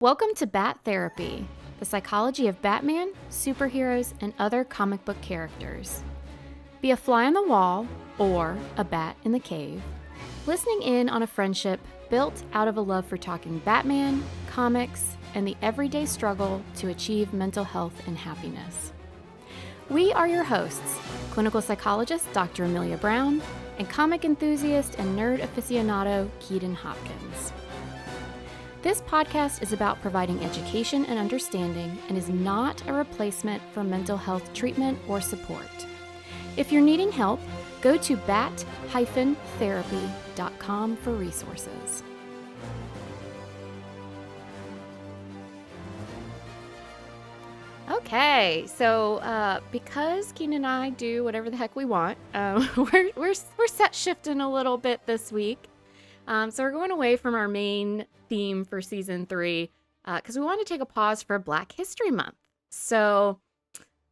Welcome to Bat Therapy, the psychology of Batman, superheroes, and other comic book characters. Be a fly on the wall or a bat in the cave, listening in on a friendship built out of a love for talking Batman, comics, and the everyday struggle to achieve mental health and happiness. We are your hosts, clinical psychologist Dr. Amelia Brown, and comic enthusiast and nerd aficionado Keaton Hopkins. This podcast is about providing education and understanding and is not a replacement for mental health treatment or support. If you're needing help, go to bat-therapy.com for resources. Okay, so because Keenan and I do whatever the heck we want, we're set shifting a little bit this week. So we're going away from our main theme for season 3 because we want to take a pause for Black History Month. So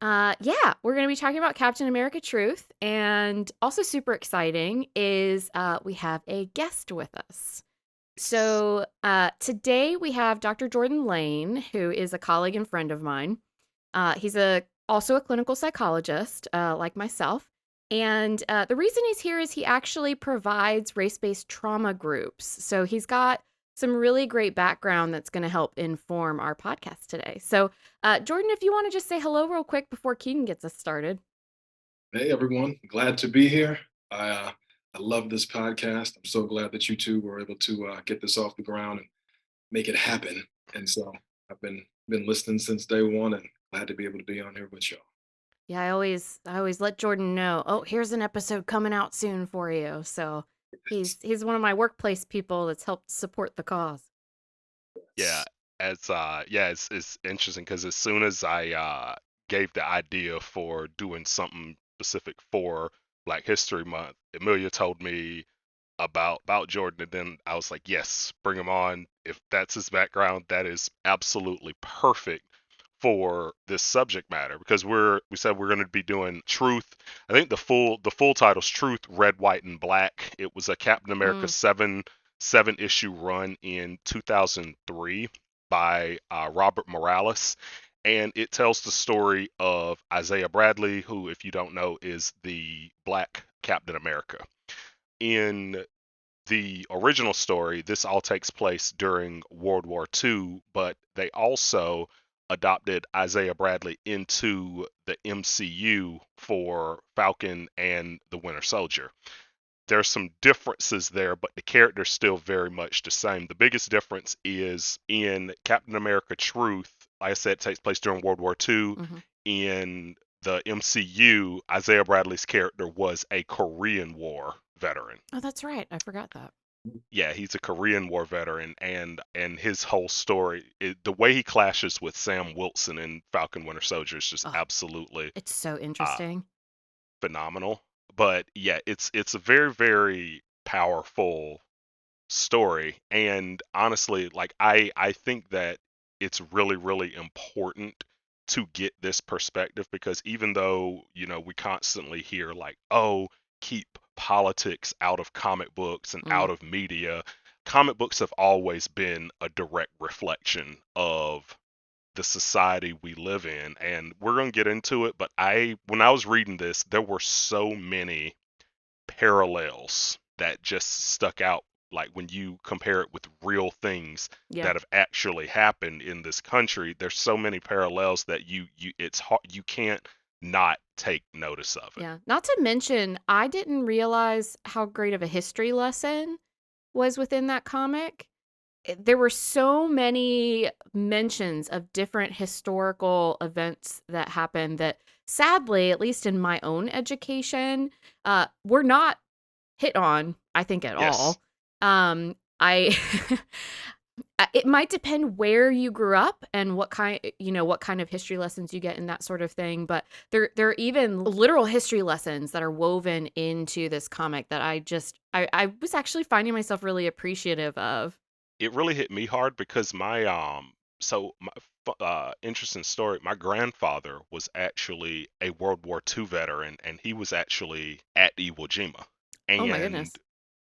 we're going to be talking about Captain America Truth, and also super exciting is we have a guest with us. So today we have Dr. Jordan Layne, who is a colleague and friend of mine. He's also a clinical psychologist like myself. And the reason he's here is he actually provides race-based trauma groups. So he's got some really great background that's going to help inform our podcast today. So Jordan, if you want to just say hello real quick before Keaton gets us started. Hey, everyone. Glad to be here. I love this podcast. I'm so glad that you two were able to get this off the ground and make it happen. And so I've been listening since day one and glad to be able to be on here with y'all. Yeah, I always let Jordan know, oh, here's an episode coming out soon for you. So he's one of my workplace people that's helped support the cause. Yeah, it's interesting because as soon as I gave the idea for doing something specific for Black History Month, Amelia told me about Jordan, and then I was like, yes, bring him on. If that's his background, that is absolutely perfect for this subject matter because we said we're going to be doing Truth. I think the full title's Truth, Red, White, and Black. It was a Captain America seven issue run in 2003 by Robert Morales, and it tells the story of Isaiah Bradley, who, if you don't know, is the Black Captain America. In the original story, this all takes place during World War II, but they also adopted Isaiah Bradley into the MCU for Falcon and the Winter Soldier. There's some differences there, but the character's still very much the same. The biggest difference is in Captain America Truth, like I said, it takes place during World War II. Mm-hmm. In the MCU, Isaiah Bradley's character was a Korean War veteran. Oh, that's right. I forgot that. Yeah, he's a Korean War veteran, and his whole story, the way he clashes with Sam Wilson in Falcon Winter Soldier is just absolutely it's so interesting, phenomenal. But yeah, it's a very, very powerful story, and honestly, like I think that it's really, really important to get this perspective because even though we constantly hear like, oh, keep politics out of comic books and out of media, comic books have always been a direct reflection of the society we live in, and we're going to get into it, but when I was reading this, there were so many parallels that just stuck out, like when you compare it with real things that have actually happened in this country. There's so many parallels that it's hard, you can't not take notice of it. Yeah, not to mention, I didn't realize how great of a history lesson was within that comic. There were so many mentions of different historical events that happened that sadly, at least in my own education, were not hit on, I think, at all. It might depend where you grew up and what kind of history lessons you get and that sort of thing. But there are even literal history lessons that are woven into this comic that I was actually finding myself really appreciative of. It really hit me hard because my interesting story. My grandfather was actually a World War II veteran, and he was actually at Iwo Jima. And oh my goodness.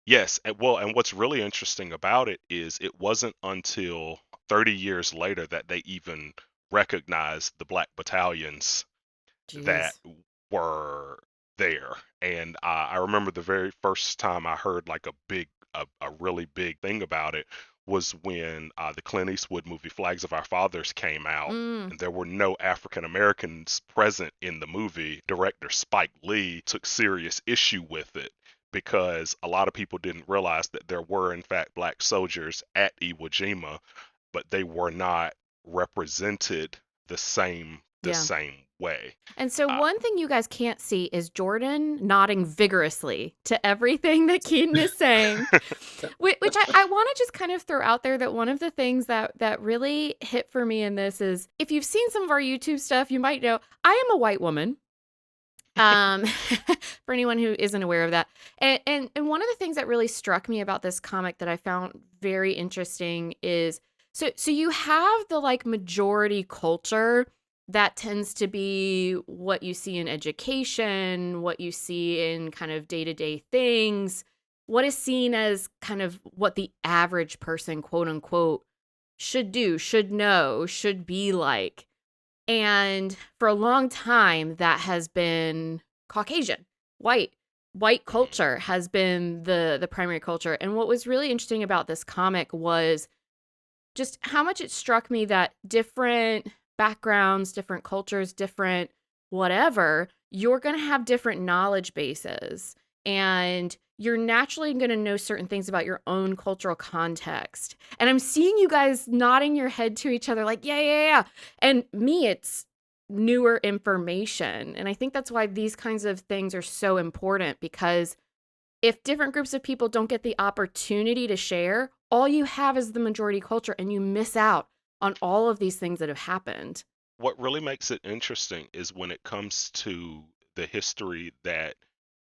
Yes, and what's really interesting about it is it wasn't until 30 years later that they even recognized the black battalions that Jeez. were there. And I remember the very first time I heard like a really big thing about it was when the Clint Eastwood movie Flags of Our Fathers came out, Mm, and there were no African Americans present in the movie. Director Spike Lee took serious issue with it because a lot of people didn't realize that there were in fact black soldiers at Iwo Jima, but they were not represented the yeah. same way. And so Uh, one thing you guys can't see is Jordan nodding vigorously to everything that Keenan is saying, which I want to just kind of throw out there that one of the things that really hit for me in this is if you've seen some of our YouTube stuff, you might know I am a white woman. Um, for anyone who isn't aware of that. And one of the things that really struck me about this comic that I found very interesting is so you have the like majority culture that tends to be what you see in education, what you see in kind of day-to-day things, what is seen as kind of what the average person, quote unquote, should do, should know, should be like. And for a long time, that has been Caucasian, white. White culture has been the primary culture. And what was really interesting about this comic was just how much it struck me that different backgrounds, different cultures, different whatever, you're going to have different knowledge bases. And you're naturally going to know certain things about your own cultural context. And I'm seeing you guys nodding your head to each other like, yeah, yeah, yeah. And me, it's newer information. And I think that's why these kinds of things are so important because if different groups of people don't get the opportunity to share, all you have is the majority culture and you miss out on all of these things that have happened. what really makes it interesting is when it comes to the history that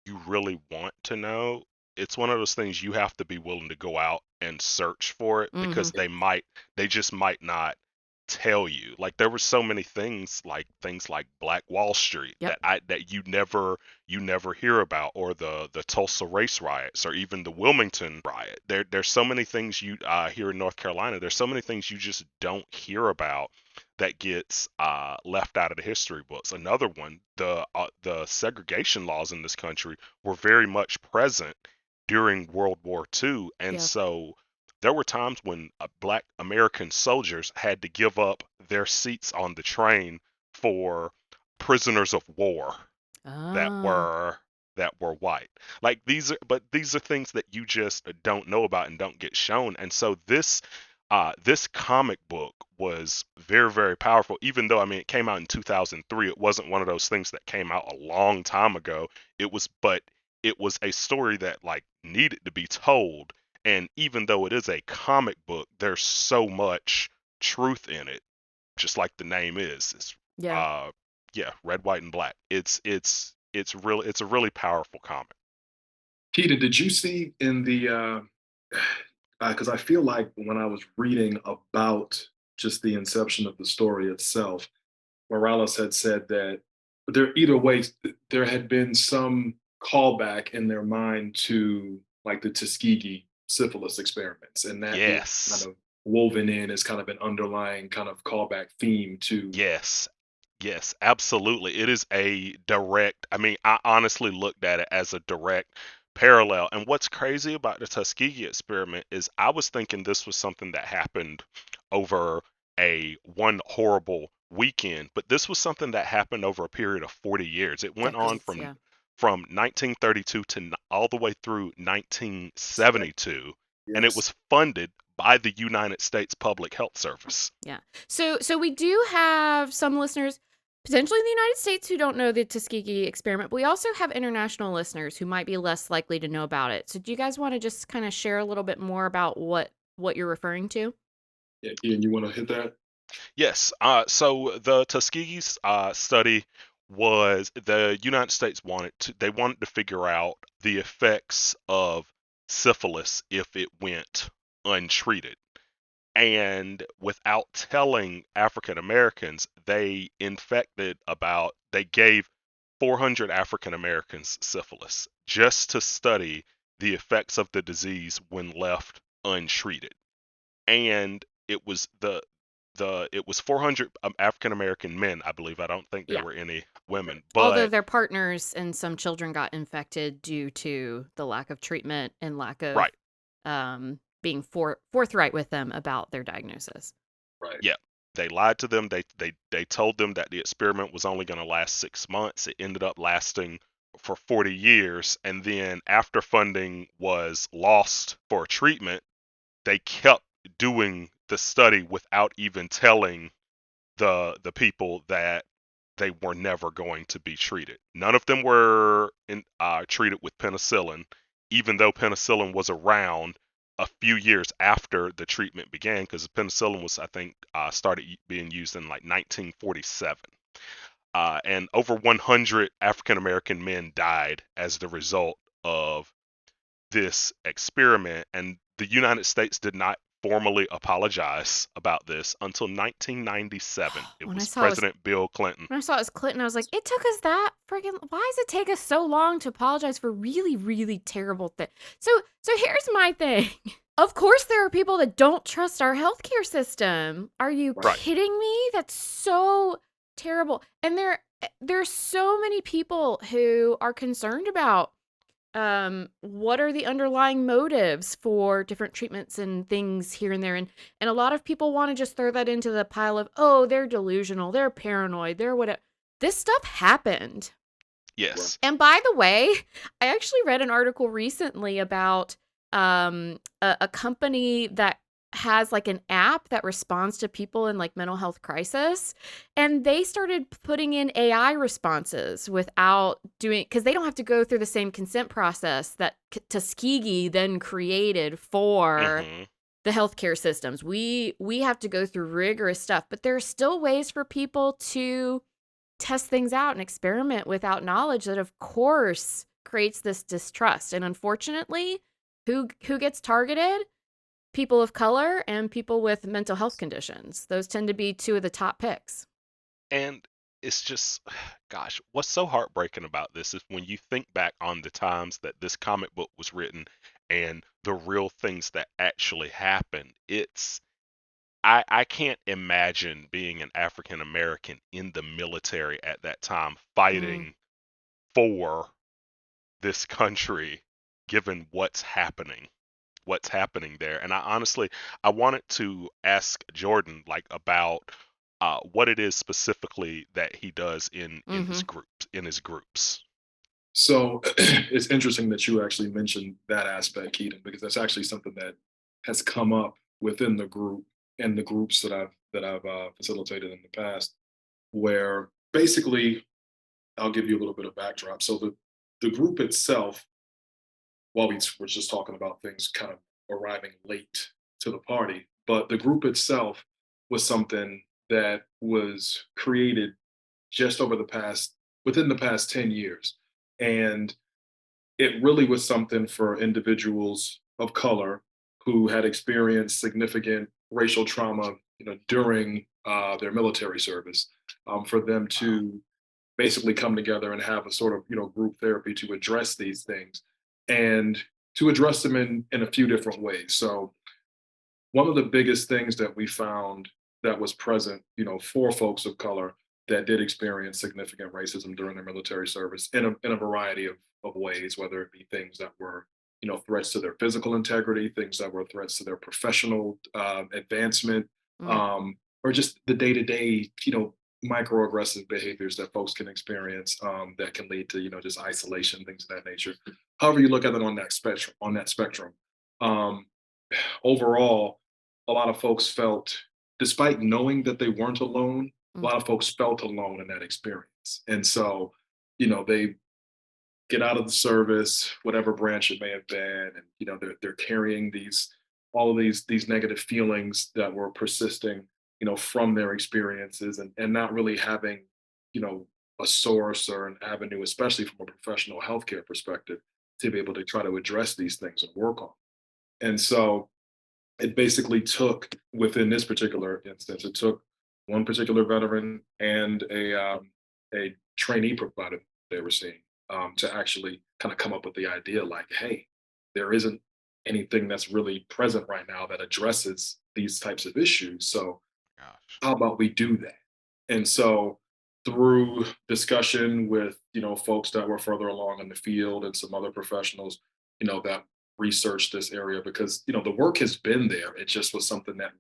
you really want to know, it's one of those things you have to be willing to go out and search for it Mhm. because they just might not tell you. Like there were so many things like Black Wall Street Yep. that you never hear about, or the Tulsa race riots, or even the Wilmington riot. There's so many things you here in North Carolina. There's so many things you just don't hear about that gets left out of the history books. Another one, the segregation laws in this country were very much present during World War II, and Yeah. so there were times when black American soldiers had to give up their seats on the train for prisoners of war that Ah. were that were white. Like these are things that you just don't know about and don't get shown. And so this comic book was very, very powerful. Even though I mean it came out in 2003, it wasn't one of those things that came out a long time ago. But it was a story that like needed to be told. And even though it is a comic book, there's so much truth in it, just like the name is. It's Yeah. uh yeah, red, white, and black. It's a really powerful comic. Keita, did you see in the because I feel like when I was reading about just the inception of the story itself, Morales had said that there either way there had been some callback in their mind to like the Tuskegee syphilis experiments, and that being kind Yes. of woven in as kind of an underlying kind of callback theme to Yes. Yes, absolutely. It is a direct, I mean, I honestly looked at it as a direct parallel. And what's crazy about the Tuskegee experiment is I was thinking this was something that happened over a one horrible weekend, but this was something that happened over a period of 40 years. It went on Decades. Yeah. from 1932 to all the way through 1972, and it yes. was funded by the United States Public Health Service. Yeah. So we do have some listeners potentially in the United States who don't know the Tuskegee experiment, but we also have international listeners who might be less likely to know about it. So do you guys want to just kind of share a little bit more about what you're referring to? Yeah, Ian, you want to hit that? Yes. So the Tuskegee study was the United States wanted to figure out the effects of syphilis if it went untreated. And without telling African Americans, they gave 400 African Americans syphilis just to study the effects of the disease when left untreated. And it was it was 400 African American men, I believe. I don't think there Yeah. were any women, Although but their partners and some children got infected due to the lack of treatment and lack of right. being forthright with them about their diagnosis. Right. Yeah, they lied to them. They told them that the experiment was only going to last 6 months. It ended up lasting for 40 years, and then after funding was lost for treatment, they kept doing the study without even telling the people that they were never going to be treated. None of them were treated with penicillin, even though penicillin was around a few years after the treatment began, because penicillin was, I think, started being used in like 1947. And over 100 African American men died as the result of this experiment, and the United States did not formally apologize about this until 1997. It When I was saw it was President Bill Clinton. when I saw it was Clinton, I was like, it took us that friggin' why does it take us so long to apologize for really, really terrible things? So here's my thing. Of course there are people that don't trust our healthcare system. Are you Right. Right. kidding me? That's so terrible. And there's so many people who are concerned about what are the underlying motives for different treatments and things here and there, and a lot of people want to just throw that into the pile of, oh, they're delusional, they're paranoid, they're whatever. This stuff happened. Right. Yes. And by the way, I actually read an article recently about a company that has like an app that responds to people in like mental health crisis, and they started putting in AI responses without doing, because they don't have to go through the same consent process that Tuskegee then created for Hmm. the healthcare systems. We have to go through rigorous stuff, but there are still ways for people to test things out and experiment without knowledge that of course creates this distrust. And unfortunately, who gets targeted? People of color and people with mental health conditions. Those tend to be two of the top picks. And it's just, gosh, what's so heartbreaking about this is when you think back on the times that this comic book was written and the real things that actually happened. I can't imagine being an African American in the military at that time Mm. fighting for this country, given what's happening there. And I honestly, I wanted to ask Jordan like about what it is specifically that he does in his Mm-hmm. groups. So it's interesting that you actually mentioned that aspect, Keaton, because that's actually something that has come up within the group and the groups that I've facilitated in the past, where basically I'll give you a little bit of backdrop. So the group itself, while we were just talking about things kind of arriving late to the party, but the group itself was something that was created just over the past within the past 10 years. And it really was something for individuals of color who had experienced significant racial trauma, during their military service, for them Wow. to basically come together and have a sort of group therapy to address these things and to address them in a few different ways. So one of the biggest things that we found that was present, for folks of color that did experience significant racism during their military service in a variety of ways, whether it be things that were, threats to their physical integrity, things that were threats to their professional advancement, Mm. um, or just the day to day, microaggressive behaviors that folks can experience, that can lead to, just isolation, things of that nature. However you look at it on that spectrum, um, overall, a lot of folks felt, despite knowing that they weren't alone, a Mm. lot of folks felt alone in that experience. And so, they get out of the service, whatever branch it may have been, and they're carrying all of these negative feelings that were persisting, from their experiences, and not really having, you know, a source or an avenue, especially from a professional healthcare perspective, to be able to try to address these things and work on. And so it basically took, within this particular instance, it took one particular veteran and a trainee provider they were seeing, to actually kind of come up with the idea like, hey, there isn't anything that's really present right now that addresses these types of issues. So Gosh. how about we do that? And so through discussion with, folks that were further along in the field and some other professionals, that researched this area because, the work has been there. It just was something that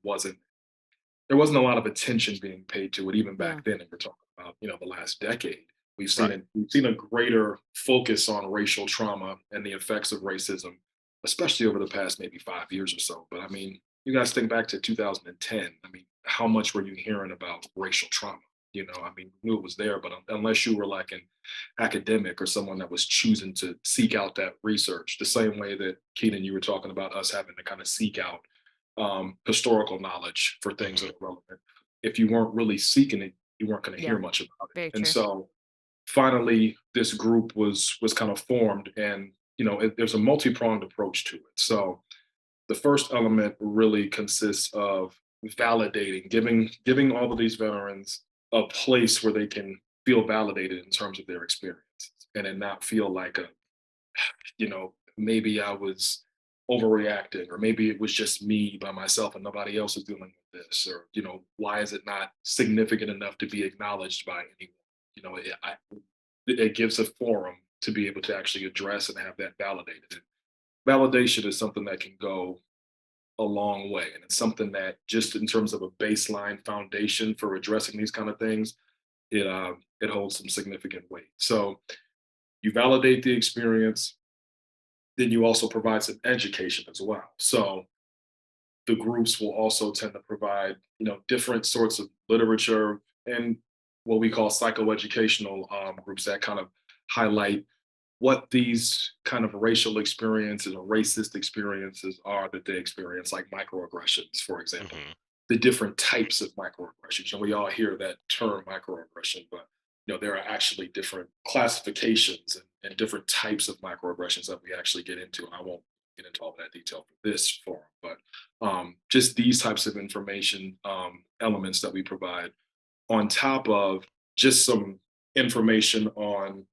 there wasn't a lot of attention being paid to it even Yeah. back then. And we're talking about, the last decade. Right. We've seen a greater focus on racial trauma and the effects of racism, especially over the past maybe 5 years or so. But I mean, you guys think back to 2010. I mean, how much were you hearing about racial trauma? I mean, we knew it was there, but unless you were like an academic or someone that was choosing to seek out that research, the same way that Keenan, you were talking about us having to kind of seek out historical knowledge for things Hmm. that are relevant. If you weren't really seeking it, you weren't going to hear Yeah. much about Very it. And true. so finally, this group was kind of formed, and there's a multi-pronged approach to it. So the first element really consists of validating, giving all of these veterans a place where they can feel validated in terms of their experiences, and then not feel like maybe I was overreacting, or maybe it was just me by myself and nobody else is dealing with this, or why is it not significant enough to be acknowledged by anyone? It gives a forum to be able to actually address and have that validated. And validation is something that can go a long way, and it's something that, just in terms of a baseline foundation for addressing these kind of things, it holds some significant weight. So you validate the experience, then you also provide some education as well. So the groups will also tend to provide, different sorts of literature and what we call psychoeducational groups that kind of highlight what these kind of racial experiences or racist experiences are that they experience, like microaggressions, for example, Hmm. the different types of microaggressions. And we all hear that term microaggression, but there are actually different classifications and different types of microaggressions that we actually get into. I won't get into all that detail for this forum, but just these types of information elements that we provide on top of just some information on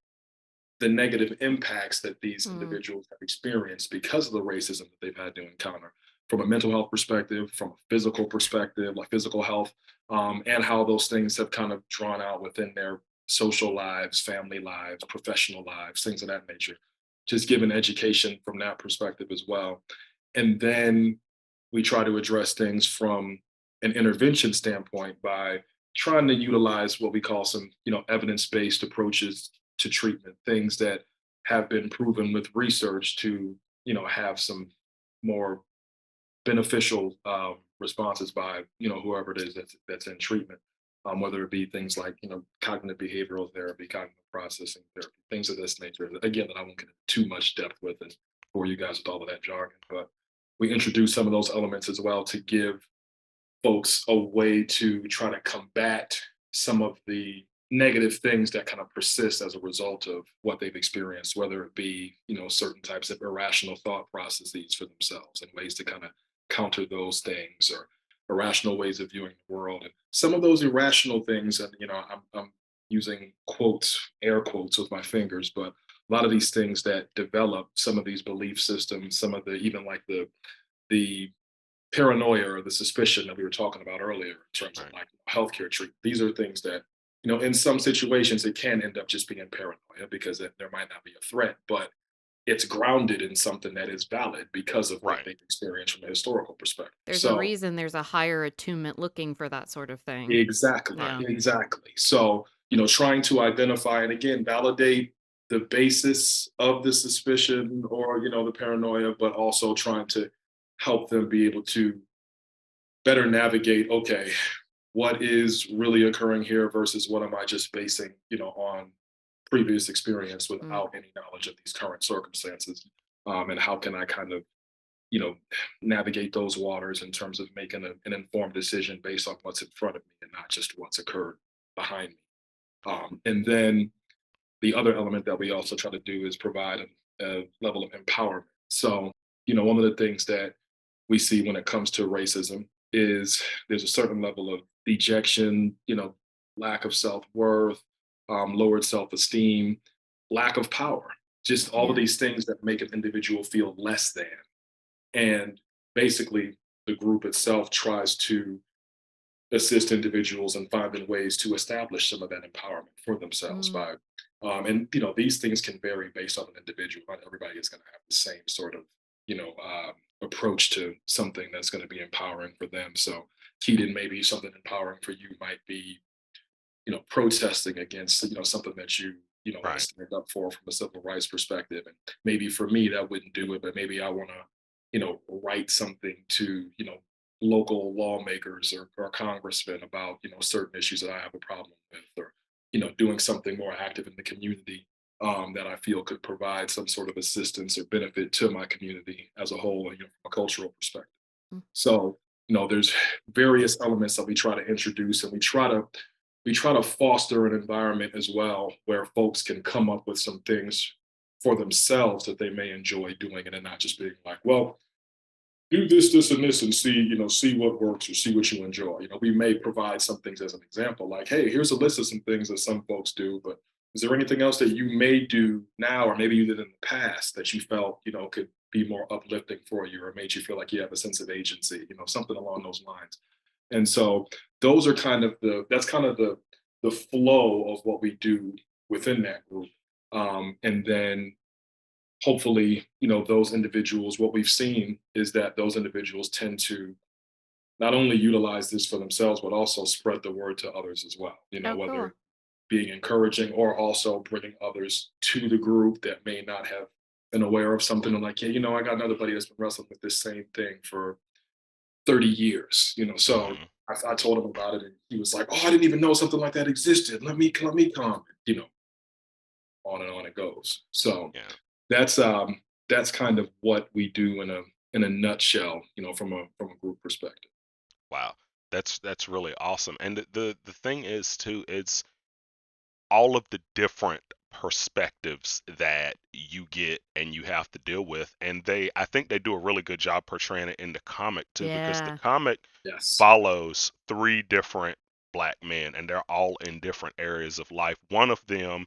the negative impacts that these Mm. individuals have experienced because of the racism that they've had to encounter from a mental health perspective, from a physical perspective, like physical health, and how those things have kind of drawn out within their social lives, family lives, professional lives, things of that nature. Just giving education from that perspective as well. And then we try to address things from an intervention standpoint by trying to utilize what we call some, evidence-based approaches to treatment, things that have been proven with research to, have some more beneficial responses by, whoever it is that's in treatment, whether it be things like, cognitive behavioral therapy, cognitive processing therapy, things of this nature. Again, that I won't get into too much depth with and bore you guys with all of that jargon, but we introduce some of those elements as well to give folks a way to try to combat some of the negative things that kind of persist as a result of what they've experienced, whether it be, certain types of irrational thought processes for themselves and ways to kind of counter those things, or irrational ways of viewing the world. And some of those irrational things, and I'm using quotes, air quotes with my fingers, but a lot of these things that develop some of these belief systems, some of the, even like the paranoia or the suspicion that we were talking about earlier in terms of Right. like healthcare treatment. These are things that, in some situations, it can end up just being paranoia because there might not be a threat, but it's grounded in something that is valid because of what Right. they've experienced from a historical perspective. There's a So, reason there's a higher attunement looking for that sort of thing. exactly, Right. Yeah. exactly. So, trying to identify and again validate the basis of the suspicion or the paranoia, but also trying to help them be able to better navigate, okay, what is really occurring here versus what am I just basing, on previous experience Mm. without any knowledge of these current circumstances. And how can I kind of, you know, navigate those waters in terms of making an informed decision based on what's in front of me and not just what's occurred behind me. And then the other element that we also try to do is provide a level of empowerment. So, one of the things that we see when it comes to racism is there's a certain level of dejection, lack of self worth, lowered self esteem, lack of power, just all of Yeah. these things that make an individual feel less than. And basically, the group itself tries to assist individuals in finding ways to establish some of that empowerment for themselves Mm, by and you know these things can vary based on an individual. Not everybody is going to have the same sort of approach to something that's going to be empowering for them. So Keaton, maybe something empowering for you might be protesting against something that you want to Right. stand up for from a civil rights perspective. And maybe for me that wouldn't do it, but maybe I want to write something to local lawmakers or congressmen about certain issues that I have a problem with, or doing something more active in the community that I feel could provide some sort of assistance or benefit to my community as a whole, from a cultural perspective. mm, So, there's various elements that we try to introduce, and we try to foster an environment as well where folks can come up with some things for themselves that they may enjoy doing, and then not just being like, well, do this, and this, and see what works or see what you enjoy. We may provide some things as an example, like, hey, here's a list of some things that some folks do, but is there anything else that you may do now, or maybe you did in the past that you felt, could be more uplifting for you, or made you feel like you have a sense of agency, something along those lines. And so those are that's kind of the flow of what we do within that group. And then hopefully, those individuals, what we've seen is that those individuals tend to not only utilize this for themselves, but also spread the word to others as well, oh, cool. whether being encouraging or also bringing others to the group that may not have been aware of something, and like, yeah, I got another buddy that's been wrestling with this same thing for 30 years, so Hmm. I told him about it and he was like, oh, I didn't even know something like that existed. Let me come, on and on it goes. So Yeah. that's that's kind of what we do in a nutshell, from a group perspective. Wow. That's really awesome. And the thing is too, it's all of the different perspectives that you get and you have to deal with. And I think they do a really good job portraying it in the comic too, because the Yeah. comic Yes. follows three different black men, and they're all in different areas of life. One of them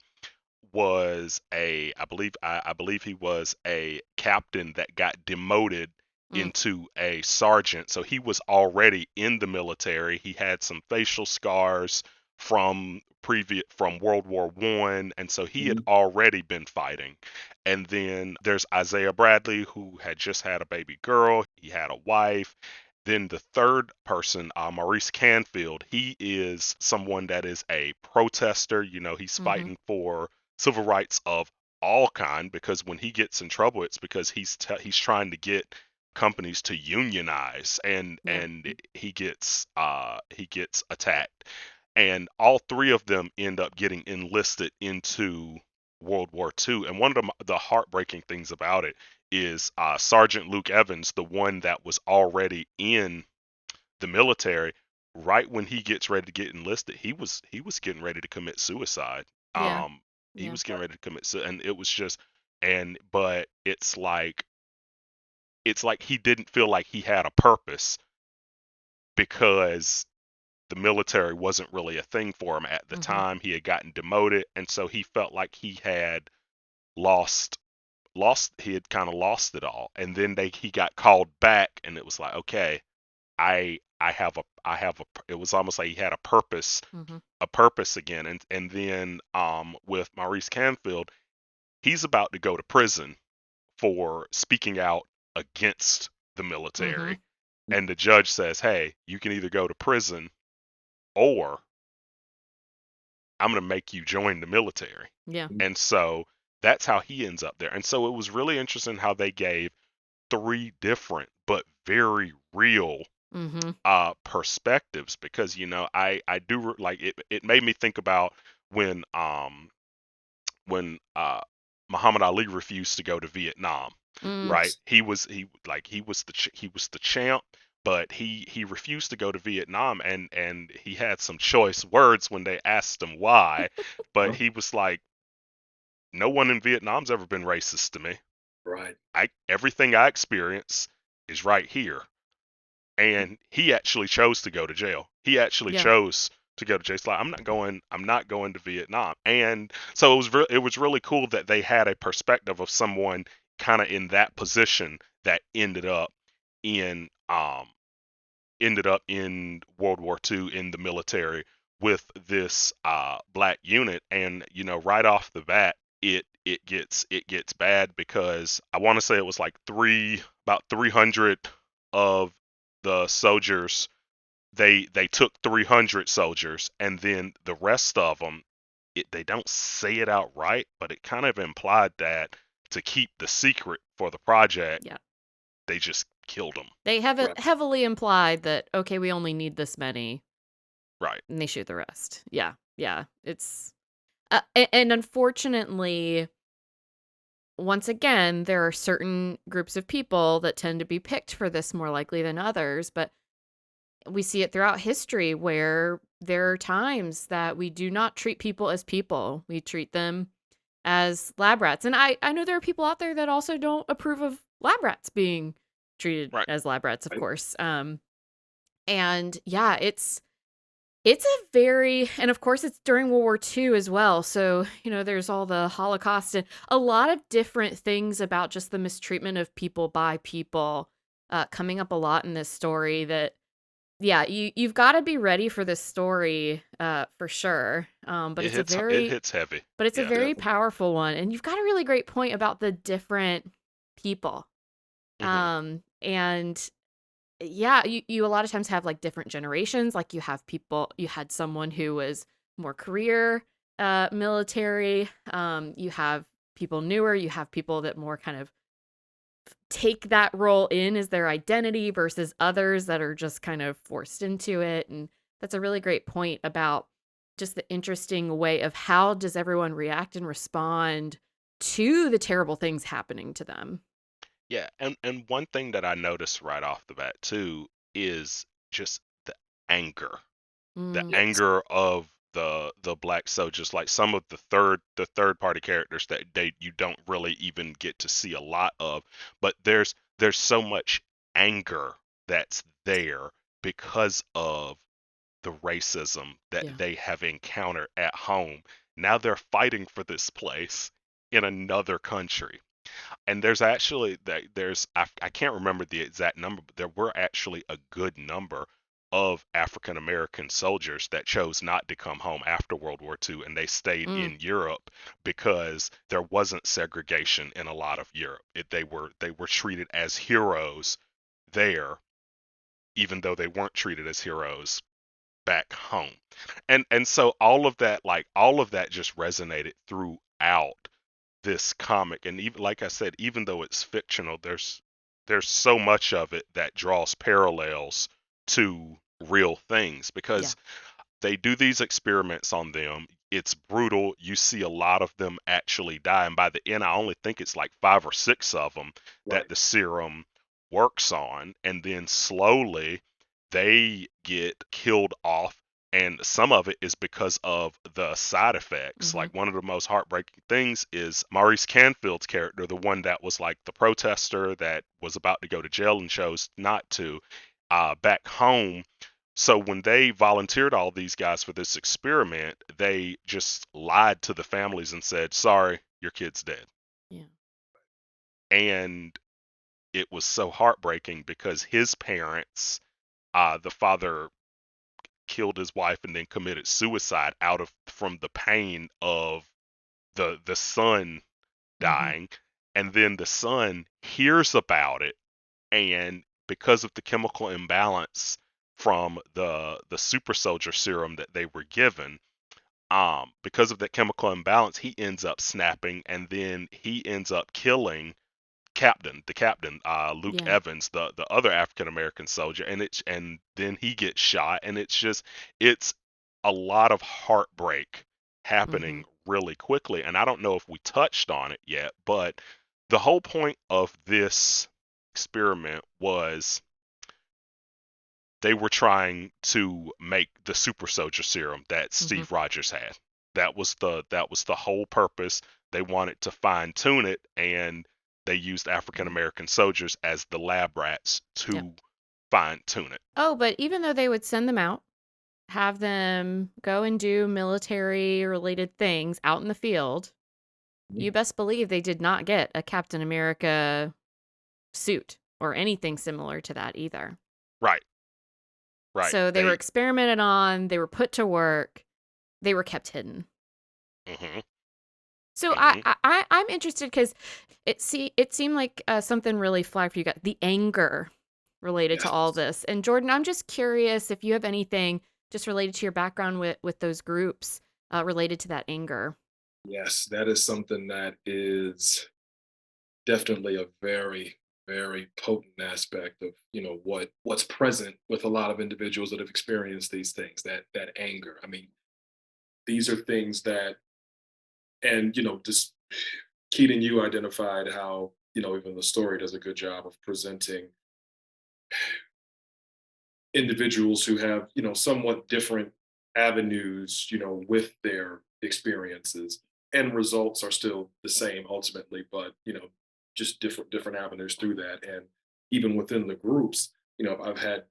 was I believe he was a captain that got demoted Mm, into a sergeant. So he was already in the military. He had some facial scars from World War One, and so he had Mhm. already been fighting. And then there's Isaiah Bradley, who had just had a baby girl. He had a wife. Then the third person, Maurice Canfield, he is someone that is a protester. He's mm-hmm. fighting for civil rights of all kind, because when he gets in trouble, it's because he's trying to get companies to unionize, and Yeah. he gets attacked. And all three of them end up getting enlisted into World War II. And one of the heartbreaking things about it is Sergeant Luke Evans, the one that was already in the military. Right when he gets ready to get enlisted, he was getting ready to commit suicide. Yeah. um he Yeah. was getting ready to commit suicide, and it was just, and but it's like he didn't feel like he had a purpose, because the military wasn't really a thing for him at the Mm-hmm. time. He had gotten demoted, and so he felt like he had lost he had kind of lost it all. And then he got called back, and it was like, okay, I have a it was almost like he had Mm-hmm. a purpose again. And then with Maurice Canfield, he's about to go to prison for speaking out against the Mm-hmm. military. And the judge says, hey, you can either go to prison, or I'm going to make you join the military. Yeah. And so that's how he ends up there. And so it was really interesting how they gave three different but very real Mm-hmm. perspectives, because I do like it made me think about when Muhammad Ali refused to go to Vietnam. Mm, Right, Yes. he was the champ, but he refused to go to Vietnam, and he had some choice words when they asked him why. But Uh, he was like, no one in Vietnam's ever been racist to me. right. Everything I experience is right here. And he actually chose to go to jail. He actually yeah. chose to go to jail. It's like, I'm not going to Vietnam. And so it was really cool that they had a perspective of someone kind of in that position that ended up in ended up in World War II in the military with this black unit, and right off the bat, it gets bad because I want to say it was like about 300 of the soldiers. They took 300 soldiers, and then the rest of them, they don't say it outright, but it kind of implied that to keep the secret for the project, Yeah. they just killed them. They have Right. heavily implied that, okay, we only need this many, Right. and they shoot the rest. Yeah. Yeah. It's and unfortunately, once again, there are certain groups of people that tend to be picked for this more likely than others, but we see it throughout history where there are times that we do not treat people as people. We treat them as lab rats. And I know there are people out there that also don't approve of lab rats being treated Right. as lab rats, of Right. course. And yeah, it's a very, and of course it's during World War II as well. So, there's all the Holocaust and a lot of different things about just the mistreatment of people by people coming up a lot in this story that, yeah, you've got to be ready for this story for sure. But It hits heavy. it's a Yeah. very Definitely. powerful one. And you've got a really great point about the different people. Hmm. And yeah, you a lot of times have like different generations. Like you had someone who was more career military. You have people newer, you have people that more kind of take that role in as their identity versus others that are just kind of forced into it. And that's a really great point about just the interesting way of how does everyone react and respond to the terrible things happening to them. Yeah, and one thing that I noticed right off the bat too is just the anger. The Mm, Yes. anger of the black soldiers, like some of the third party characters that you don't really even get to see a lot of, but there's so much anger that's there because of the racism that yeah. they have encountered at home. Now they're fighting for this place in another country. And I can't remember the exact number, but there were actually a good number of African American soldiers that chose not to come home after World War II, and they stayed Mm, in Europe because there wasn't segregation in a lot of Europe. They were treated as heroes there, even though they weren't treated as heroes back home. And so all of that just resonated throughout this comic. And even like I said, even though it's fictional, there's so much of it that draws parallels to real things yeah. because they do these experiments on them. It's brutal. You see a lot of them actually die, and by the end I only think it's like 5 or 6 of them that Right. the serum works on, and then slowly they get killed off, and some of it is because of the side effects. Hmm. Like one of the most heartbreaking things is Maurice Canfield's character, the one that was like the protester that was about to go to jail and chose not to, back home. So when they volunteered all these guys for this experiment, they just lied to the families and said, "Sorry, your kid's dead." Yeah. And it was so heartbreaking because his parents, the father killed his wife and then committed suicide out of from the pain of the son Hmm. dying, and then the son hears about it, and because of the chemical imbalance from the super soldier serum that they were given, because of that chemical imbalance, he ends up snapping, and then he ends up killing the captain, Luke Yeah. Evans, the other African American soldier, and then he gets shot, and it's a lot of heartbreak Hmm. happening really quickly. And I don't know if we touched on it yet, but the whole point of this experiment was they were trying to make the super soldier serum that Hmm. Steve Rogers had. That was the whole purpose. They wanted to fine tune it, and they used African Yeah. American soldiers as the lab rats Yep. to fine tune it. Oh, but even though they would send them out, have them go and do military related things out in the field, Mhm. you best believe they did not get a Captain America suit or anything similar to that either. Right. Right. So they were experimented on, they were put to work, they were kept hidden. Mm-hmm. So Mm-hmm. I'm interested because it seemed like something really flagged for you guys, the anger related to all Yes. this. And Jordan, I'm just curious if you have anything just related to your background with those groups related to that anger. Yes, that is something that is definitely a very, very potent aspect of, what's present with a lot of individuals that have experienced these things, that anger. I mean, these are things that, and just Keaton, you identified how, even the story does a good job of presenting individuals who have, somewhat different avenues, with their experiences. End results are still the same ultimately, but just different avenues through that. And even within the groups, I've had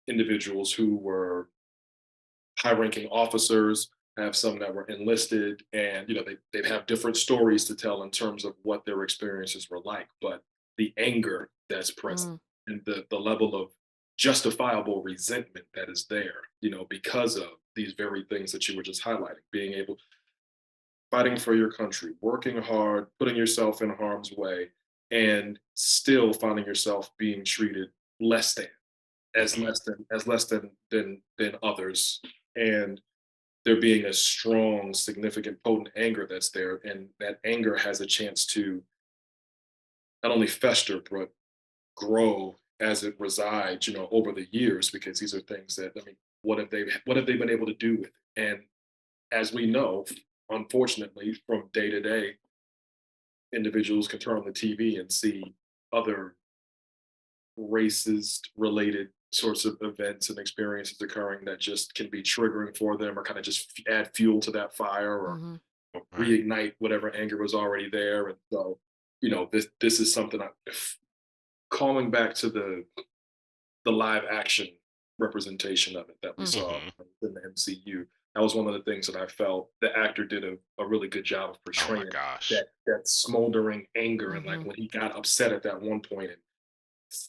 individuals who were high-ranking officers. I have some that were enlisted, and they'd have different stories to tell in terms of what their experiences were like. But the anger that's present Mm, and the level of justifiable resentment that is there, because of these very things that you were just highlighting, being able fighting for your country, working hard, putting yourself in harm's way, and still finding yourself being treated less than, Mm-hmm. as less than others, and there being a strong, significant, potent anger that's there, and that anger has a chance to not only fester but grow as it resides, over the years, because these are things that, I mean, what have they been able to do with it? And as we know, unfortunately, from day to day, individuals can turn on the TV and see other racist related sorts of events and experiences occurring that just can be triggering for them, or kind of just add fuel to that fire, hmm or Right. reignite whatever anger was already there. And so, this is something calling back to the live action representation of it that we mm, saw Mm-hmm. in the MCU. That was one of the things that I felt the actor did a really good job of Oh my portraying gosh. that smoldering anger, and like hmm when he got upset at that one point and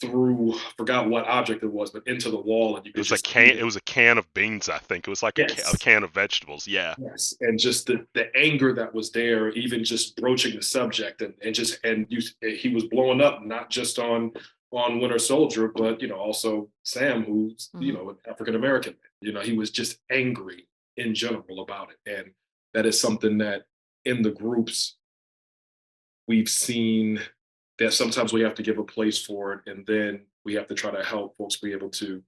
threw, forgot what object it was, but into the wall, and you It could was a just see can. It was a can of beans, I think. It was like a yes, can of vegetables. Yeah. yes, and just the anger that was there, even just broaching the subject, he was blowing up not just on Winter Soldier, but also Sam, who's hmm an African American. He was just angry in general about it, and that is something that in the groups we've seen that sometimes we have to give a place for it, and then we have to try to help folks be able to,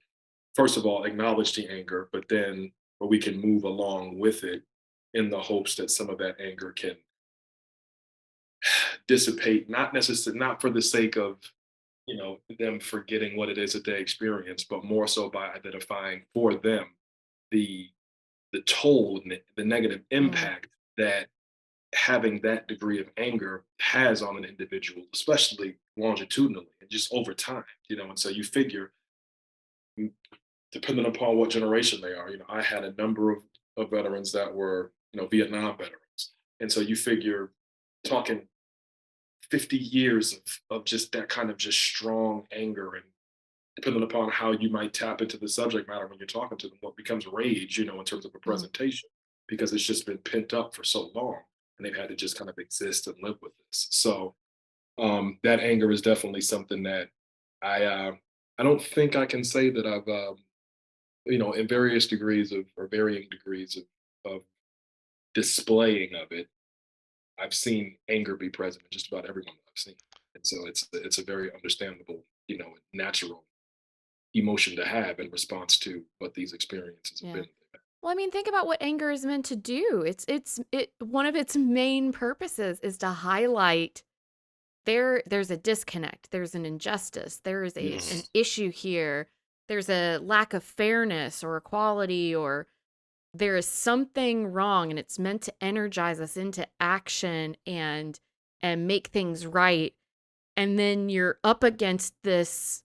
first of all, acknowledge the anger, but then where we can move along with it in the hopes that some of that anger can dissipate, not necessarily, not for the sake of them forgetting what it is that they experience, but more so by identifying for them the toll and the negative mm, impact that having that degree of anger has on an individual, especially longitudinally and just over time. And so you figure, depending upon what generation they are. I had a number of veterans that were, Vietnam veterans. And so you figure, talking 50 years of just that kind of just strong anger, and depending upon how you might tap into the subject matter when you're talking to them, what becomes rage, in terms of a mm. presentation, because it's just been pent up for so long and they've had to just kind of exist and live with this. So that anger is definitely something that I don't think I can say that I've in various degrees of, or varying degrees of displaying of it. I've seen anger be present in just about everyone that I've seen, and so it's a very understandable, natural emotion to have in response to what these experiences have Yeah. been. Well, I mean, think about what anger is meant to do. It one of its main purposes is to highlight there's a disconnect, there's an injustice, there is an Yes. issue here, there's a lack of fairness or equality, or there is something wrong, and it's meant to energize us into action and make things right. And then you're up against this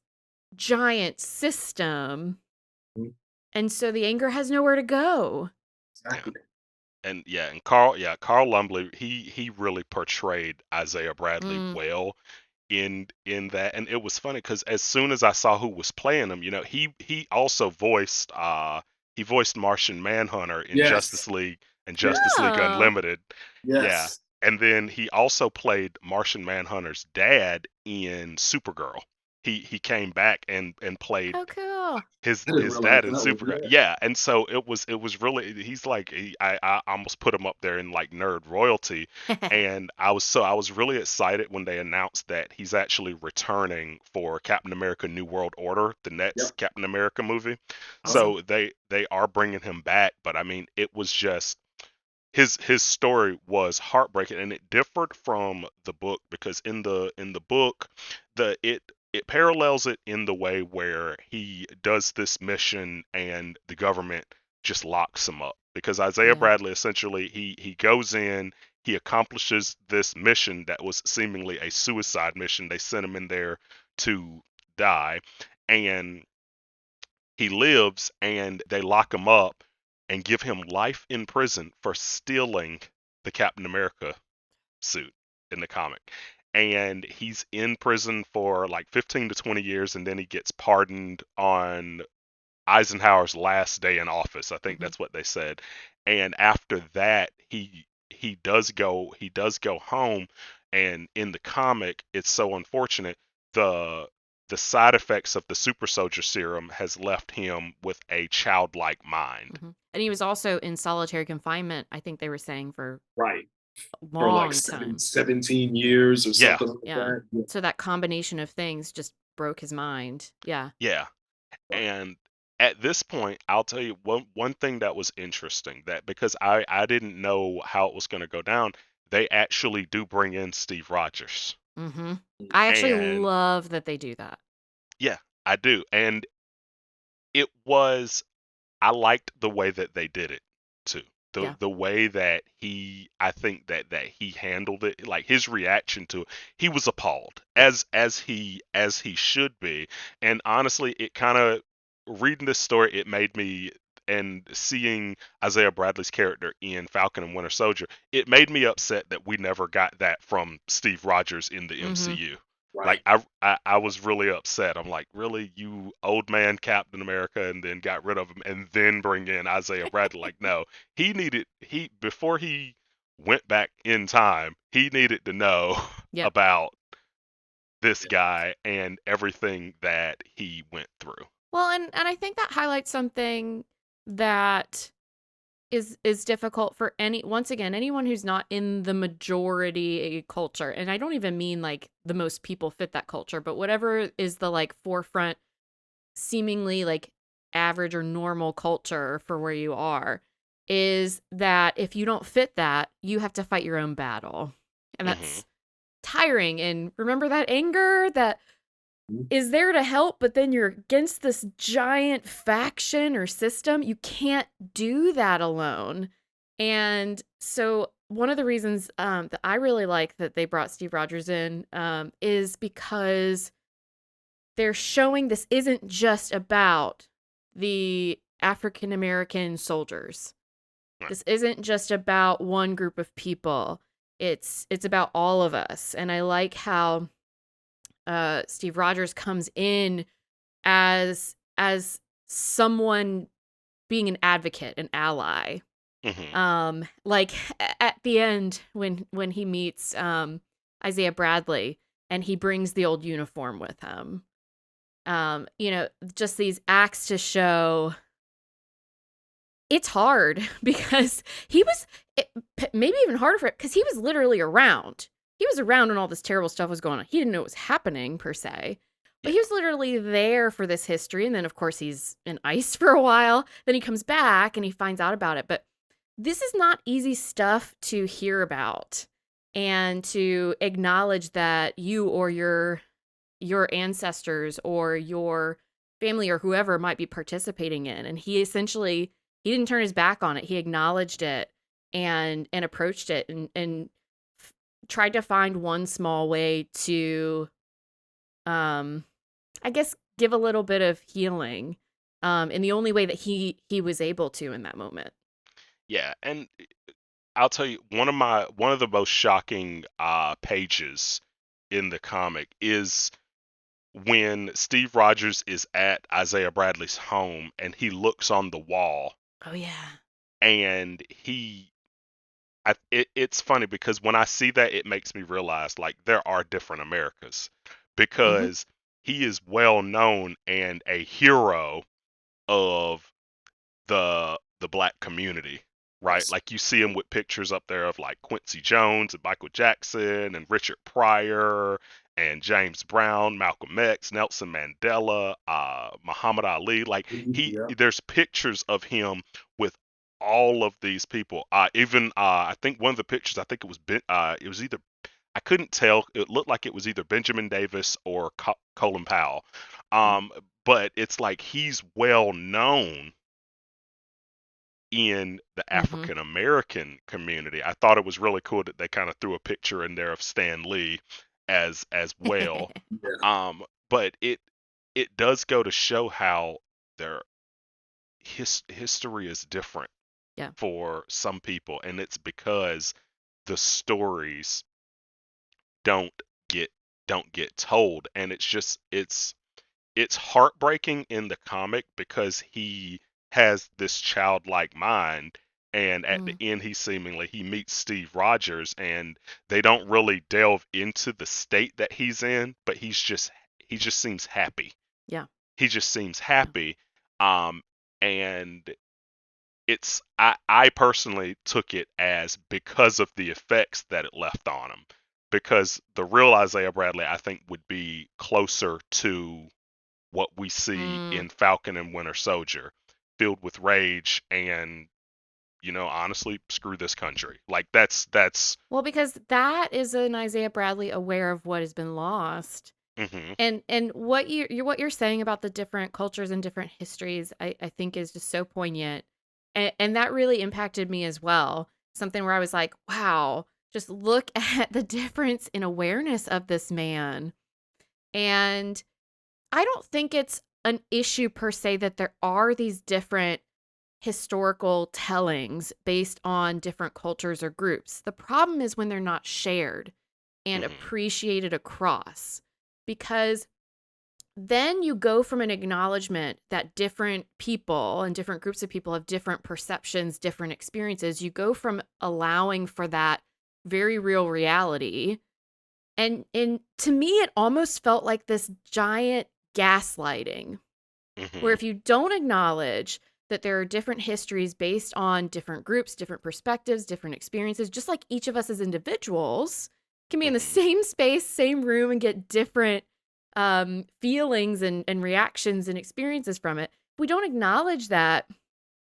giant system, Mhm. and so the anger has nowhere to go. Yeah. Exactly. And Carl Lumbly, he really portrayed Isaiah Bradley Mm, well, in that, and it was funny because as soon as I saw who was playing him, he also voiced Martian Manhunter in Yes. Justice League and Justice Yes. League Oh, Unlimited. Yeah. Yes. And then he also played Martian Manhunter's dad in Supergirl. He came back and played oh, cool. his I didn't his realize dad in that was Supergirl. Yeah, and so it was really, he's like, I almost put him up there in like nerd royalty, and I was really excited when they announced that he's actually returning for Captain America: New World Order, the Yep. next Captain America movie. Awesome. So they are bringing him back, but I mean, it was just his story was heartbreaking, and it differed from the book because in the book, it parallels it in the way where he does this mission and the government just locks him up because Isaiah Yeah. Bradley essentially he goes in, he accomplishes this mission that was seemingly a suicide mission. They sent him in there to die, and he lives, and they lock him up and give him life in prison for stealing the Captain America suit in the comic. And he's in prison for like 15 to 20 years, and then he gets pardoned on Eisenhower's last day in office. I think Hmm. that's what they said. And after that, he does go home, and in the comic, it's so unfortunate. The side effects of the super soldier serum has left him with a childlike mind. And he was also in solitary confinement, I think they were saying, for Right. a For like long time. 17 years or Yeah, something like Yeah. that. Yeah. So that combination of things just broke his mind. Yeah. yeah. And at this point, I'll tell you one thing that was interesting, that because I didn't know how it was going to go down, they actually do bring in Steve Rogers. Hmm. I actually And love that they do that. yeah, I do. And it was I liked the way that they did it too. The Yeah. the way that I think that he handled it, like his reaction to it, he was appalled, Yeah. as he should be. And honestly, it kind of, reading this story, it made me, and seeing Isaiah Bradley's character in Falcon and Winter Soldier, it made me upset that we never got that from Steve Rogers in the Hmm. MCU. Like, Right. I was really upset. I'm like, really, you old man Captain America, and then got rid of him, and then bring in Isaiah Bradley? Like, no, he before he went back in time, he needed to know Yep. about this Yeah. guy and everything that he went through. Well, and I think that highlights something that is difficult for once again, anyone who's not in the majority culture. And I don't even mean like the most people fit that culture, but whatever is the like forefront, seemingly like average or normal culture for where you are, is that if you don't fit that, you have to fight your own battle. And Hmm. that's tiring. And remember that anger that Mhm. is there to help, but then you're against this giant faction or system. You can't do that alone. And so one of the reasons that I really like that they brought Steve Rogers in is because they're showing this isn't just about the African American soldiers. Right. This isn't just about one group of people. It's about all of us. And I like how Steve Rogers comes in as someone being an advocate, an ally. Hmm. Like at the end when he meets Isaiah Bradley and he brings the old uniform with him. Just these acts to show it's hard because he was maybe even harder for it because he was literally around. He was around when all this terrible stuff was going on. He didn't know it was happening per se, but Yeah. he was literally there for this history. And then, of course, he's in ICE for a while. Then he comes back and he finds out about it. But this is not easy stuff to hear about and to acknowledge that you or your ancestors or your family or whoever might be participating in. And he didn't turn his back on it. He acknowledged it and approached it and tried to find one small way to I guess give a little bit of healing in the only way that he was able to in that moment. Yeah, and I'll tell you, one of the most shocking pages in the comic is when Steve Rogers is at Isaiah Bradley's home and he looks on the wall Oh yeah. and it's funny because when I see that, it makes me realize like there are different Americas Hmm. because he is well known and a hero of the black community, right? Yes. Like you see him with pictures up there of like Quincy Jones and Michael Jackson and Richard Pryor and James Brown, Malcolm X, Nelson Mandela, Muhammad Ali. Like Yeah. there's pictures of him with all of these people. Even I think one of the pictures, I think it was either I couldn't tell. It looked like it was either Benjamin Davis or Colin Powell. Um, but it's like he's well known in the Hmm. African American community. I thought it was really cool that they kind of threw a picture in there of Stan Lee as well. Yeah. But it does go to show how their history is different Yeah. for some people, and it's because the stories don't get don't get told, and it's heartbreaking in the comic because he has this childlike mind, and at the Mm. end he meets Steve Rogers, and they don't really delve into the state that he's in, but he just seems happy. Yeah. He just seems Yeah. happy. And I personally took it as because of the effects that it left on him, because the real Isaiah Bradley I think would be closer to what we see Mm. in Falcon and Winter Soldier, filled with rage and, honestly, screw this country. Like that's Well, because that is an Isaiah Bradley aware of what has been lost. hmm And what you're saying about the different cultures and different histories, I think is just so poignant. And that really impacted me as well. Something where I was like, wow, just look at the difference in awareness of this man. And I don't think it's an issue per se that there are these different historical tellings based on different cultures or groups. The problem is when they're not shared and hmm appreciated across, because then you go from an acknowledgement that different people and different groups of people have different perceptions, different experiences. You go from allowing for that very real reality. And to me, it almost felt like this giant gaslighting, where hmm if you don't acknowledge that there are different histories based on different groups, different perspectives, different experiences, just like each of us as individuals can be in the hmm same space, same room, and get different feelings and reactions and experiences from it. If we don't acknowledge that,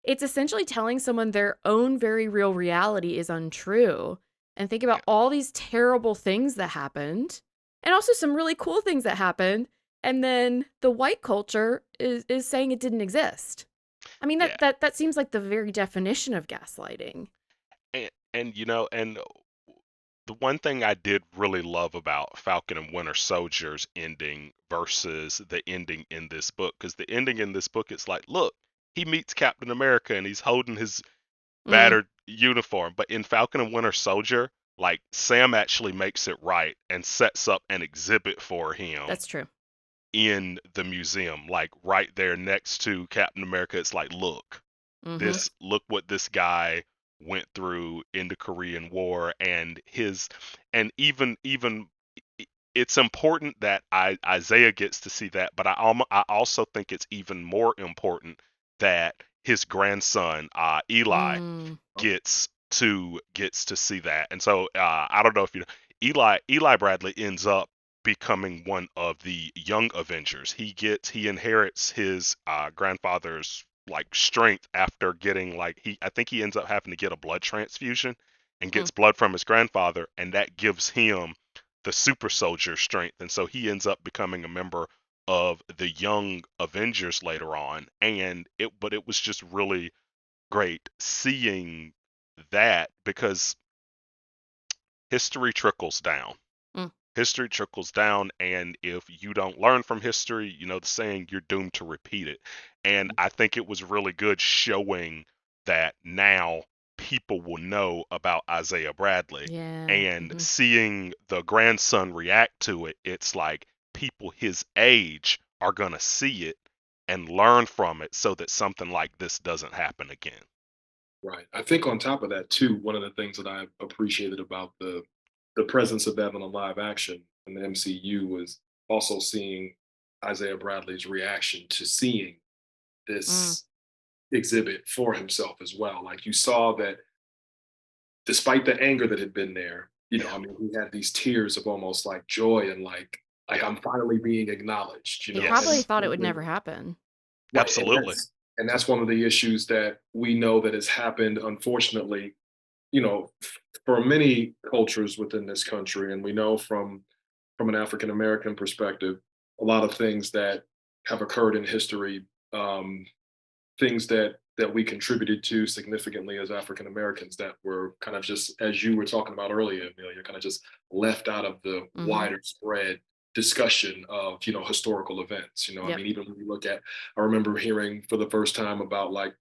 it's essentially telling someone their own very real reality is untrue. And think yeah, about all these terrible things that happened, and also some really cool things that happened. And then the white culture is saying it didn't exist. I mean, yeah. that seems like the very definition of gaslighting. And the one thing I did really love about Falcon and Winter Soldier's ending versus the ending in this book, because the ending in this book, it's like, look, he meets Captain America and he's holding his Mm, battered uniform. But in Falcon and Winter Soldier, like Sam actually makes it right and sets up an exhibit for him that's true. in the museum, like right there next to Captain America. It's like, Mm-hmm. look what this guy went through in the Korean War, and even it's important that Isaiah gets to see that, but I also think it's even more important that his grandson Eli Mm, gets to see that. And so I don't know if you know, Eli Bradley ends up becoming one of the young Avengers. He inherits his grandfather's like strength after getting like he I think he ends up having to get a blood transfusion and mm, gets blood from his grandfather, and that gives him the super soldier strength, and so he ends up becoming a member of the young Avengers later on. And it was just really great seeing that because history trickles down. mm, History trickles down, and if you don't learn from history, the saying, you're doomed to repeat it. And I think it was really good showing that now people will know about Isaiah Bradley. Yeah. And seeing the grandson react to it, it's like people his age are going to see it and learn from it so that something like this doesn't happen again. Right. I think on top of that too, one of the things that I appreciated about the presence of that in a live action in the MCU was also seeing Isaiah Bradley's reaction to seeing Mm. this exhibit for himself as well. Like you saw that despite the anger that had been there, Yeah. I mean, he had these tears of almost like joy and like Yeah. I'm finally being acknowledged, He and probably Yes. thought it would never happen. right, Absolutely. and that's one of the issues that we know that has happened, unfortunately, for many cultures within this country, and we know from an African American perspective, a lot of things that have occurred in history, things that we contributed to significantly as African Americans that were kind of just, as you were talking about earlier, Amelia, kind of just left out of the Mhm. wider spread discussion of historical events. I Yep. mean, even when you look at, I remember hearing for the first time about like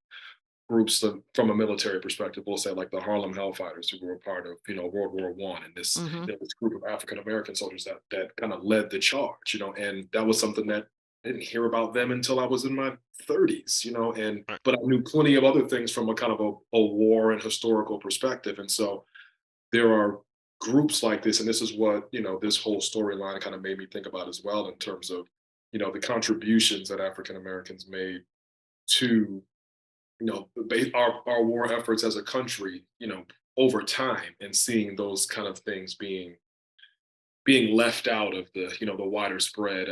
groups from a military perspective, we'll say like the Harlem Hellfighters, who were a part of World War I, and Mhm. this group of African American soldiers that kind of led the charge, and that was something that I didn't hear about them until I was in my 30s, and Right. but I knew plenty of other things from a kind of a war and historical perspective, and so there are groups like this, and this is what this whole storyline kind of made me think about as well in terms of the contributions that African Americans made to our war efforts as a country, over time, and seeing those kind of things being left out of the wider spread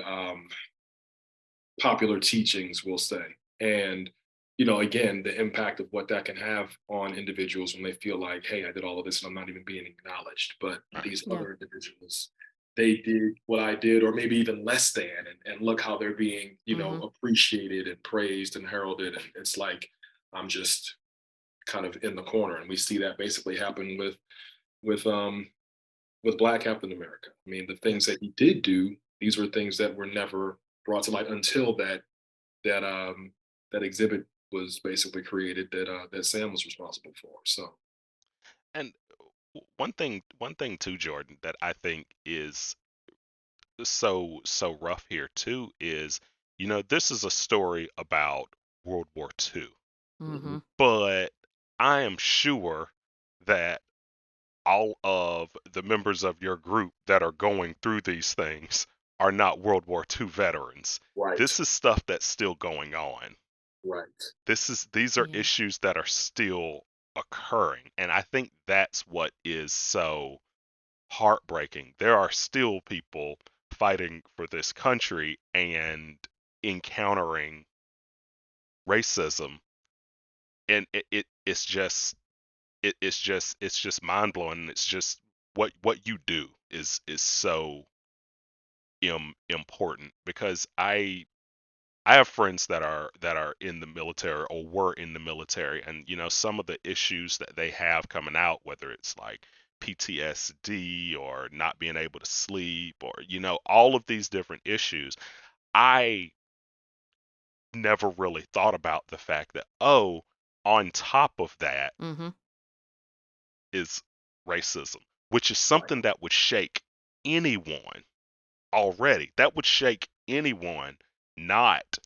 popular teachings, we'll say. And again, the impact of what that can have on individuals when they feel like, hey, I did all of this and I'm not even being acknowledged, but Right. these Yeah. other individuals, they did what I did or maybe even less than, and look how they're being Mhm. appreciated and praised and heralded, and it's like I'm just kind of in the corner. And we see that basically happen with um with Black Captain America. I mean, the Yeah. things that he did do, these were things that were never brought to light until that that exhibit was basically created that Sam was responsible for. So And one thing too, Jordan, that I think is so rough here too is, this is a story about World War II, mhm, Mhm. but I am sure that all of the members of your group that are going through these things are not World War II veterans. right, This is stuff that's still going on. right, These are Yeah. issues that are still occurring, and I think that's what is so heartbreaking. There are still people fighting for this country and encountering racism, and it's just mind blowing. It's just what you do is so important because I have friends that are in the military or were in the military, and some of the issues that they have coming out, whether it's like PTSD or not being able to sleep or all of these different issues. I never really thought about the fact that, oh, on top of that Mhm. is racism, which is right, something that would shake anyone already. That would shake anyone not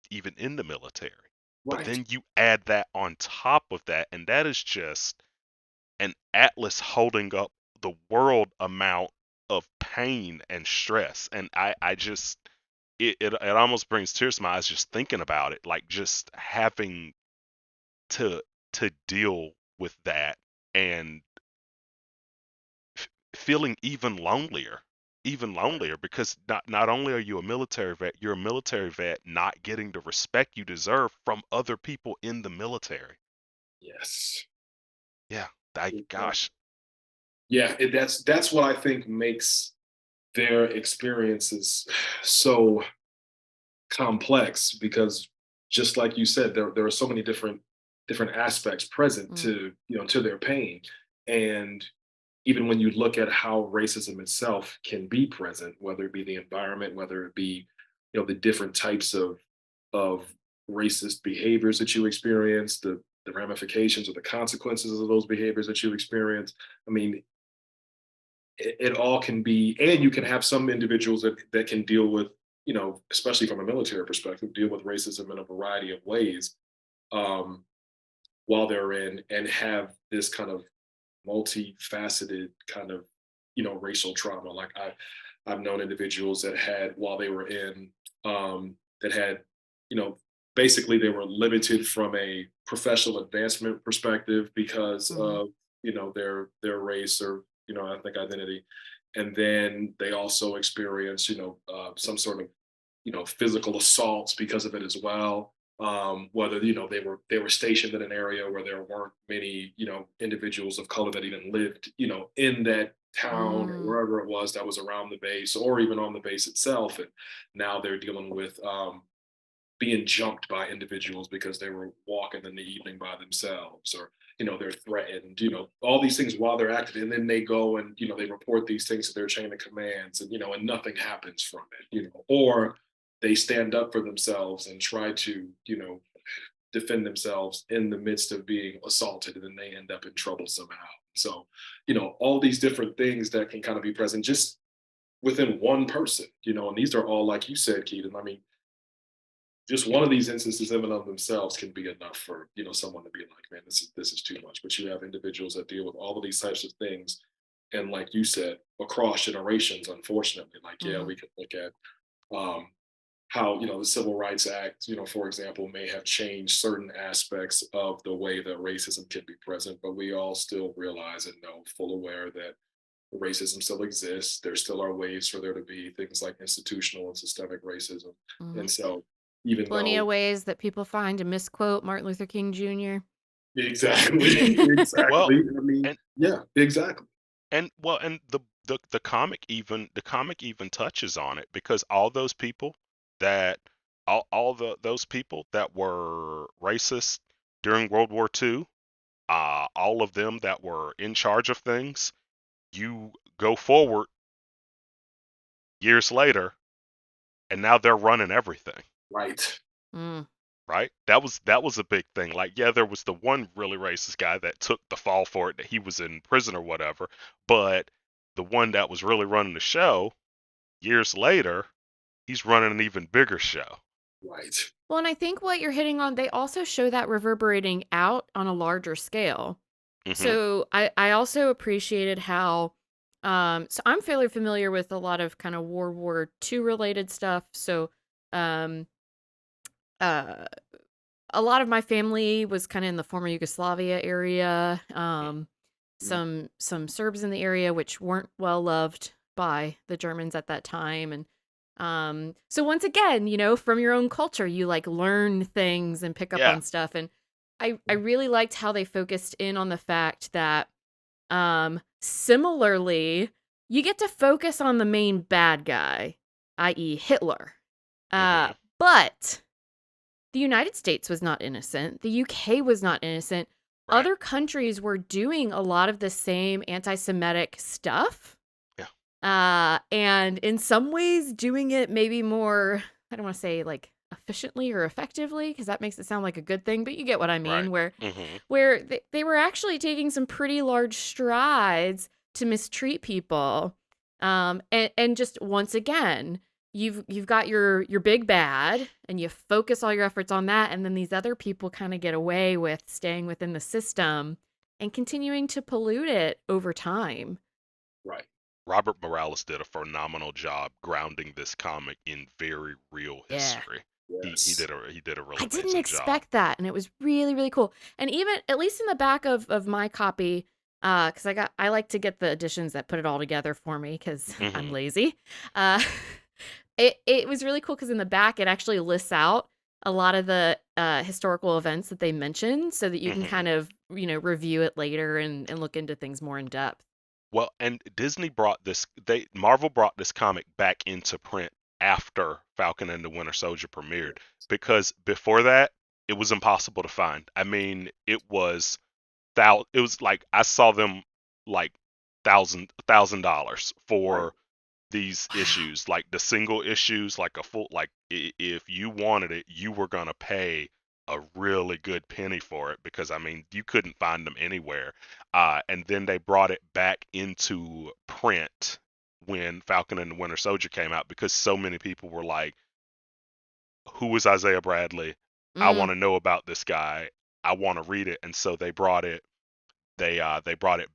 even in the military. But right. then you add that on top of that, and that is just an atlas holding up the world amount of pain and stress. And I just it almost brings tears to my eyes just thinking about it, like just having to to deal with that and feeling even lonelier because not only are you a military vet, you're a military vet not getting the respect you deserve from other people in the military. Yes. Yeah, I Yeah, gosh. yeah, that's what I think makes their experiences so complex, because just like you said, there are so many different aspects present Mm. to their pain. And even when you look at how racism itself can be present, whether it be the environment, whether it be the different types of racist behaviors that you experience, the ramifications or the consequences of those behaviors that you experience. I mean, it all can be, and you can have some individuals that can deal with, especially from a military perspective, deal with racism in a variety of ways, um, while they're in, and have this kind of multifaceted kind of, racial trauma. Like I've known individuals that had, while they were in, that had, you know, basically they were limited from a professional advancement perspective because Mm. of, their race or, I think identity. And then they also experience, some sort of, physical assaults because of it as well. Whether they were stationed in an area where there weren't many individuals of color that even lived in that town or Mm. wherever it was that was around the base or even on the base itself, and now they're dealing with being jumped by individuals because they were walking in the evening by themselves, or they're threatened, all these things while they're active, and then they go and they report these things to their chain of commands, and and nothing happens from it, or they stand up for themselves and try to defend themselves in the midst of being assaulted, and then they end up in trouble somehow. So all these different things that can kind of be present just within one person, and these are all, like you said, Keaton, I mean, just one of these instances in and of themselves can be enough for someone to be like, man, this is too much. But you have individuals that deal with all of these types of things, and like you said, across generations, unfortunately. Like, yeah, Mm. we could look at um, how the Civil Rights Act, for example, may have changed certain aspects of the way that racism can be present, but we all still realize and know, full aware that racism still exists. There still are ways for there to be things like institutional and systemic racism, Mhm. and so even Plenty of though ways that people find to misquote Martin Luther King Jr. exactly, Well, exactly. I mean, and yeah, exactly. and the comic even touches on it, because all those people that those people that were racist during World War II, all of them that were in charge of things, you go forward years later, and now they're running everything. Right, Mm. Right? That was a big thing. Like, yeah, there was the one really racist guy that took the fall for it, that he was in prison or whatever, but the one that was really running the show, years later, he's running an even bigger show. right, Well, and I think what you're hitting on, they also show that reverberating out on a larger scale. Mhm. So I also appreciated how so I'm fairly familiar with a lot of kind of World War II related stuff. So um uh a lot of my family was kind of in the former Yugoslavia area. mm, Some Serbs in the area which weren't well loved by the Germans at that time, and so once again, from your own culture, you like learn things and pick up Yeah. on stuff, and I really liked how they focused in on the fact that similarly, you get to focus on the main bad guy, i.e. Hitler. Mhm. But the United States was not innocent. The UK was not innocent. Right. Other countries were doing a lot of the same anti Semitic stuff. Yeah. And in some ways, doing it maybe more, I don't want to say like efficiently or effectively, because that makes it sound like a good thing, but you get what I Right. mean, where Mhm. they were actually taking some pretty large strides to mistreat people. And just once again, you've got your big bad, and you focus all your efforts on that, and then these other people kind of get away with staying within the system and continuing to pollute it over time. right. Robert Morales did a phenomenal job grounding this comic in very real Yeah. history. He Yes. did a real I didn't amazing job. expect that, and it was really, really cool. And even at least in the back of my copy, because I like to get the editions that put it all together for me because I'm Mhm. lazy. Uh, it was really cool because in the back it actually lists out a lot of the historical events that they mentioned, so that you can Mhm. kind of review it later and look into things more in depth. Well, and Marvel brought this comic back into print after Falcon and the Winter Soldier premiered, because before that it was impossible to find. I mean, it was like I saw them like $1,000 Right, for these Wow. issues, like the single issues, like a full, like if you wanted it, you were gonna pay a really good penny for it, because I mean you couldn't find them anywhere. And then they brought it back into print when Falcon and the Winter Soldier came out, because so many people were like, "Who is Isaiah Bradley? I Mm, want to know about this guy. I want to read it." And so they brought it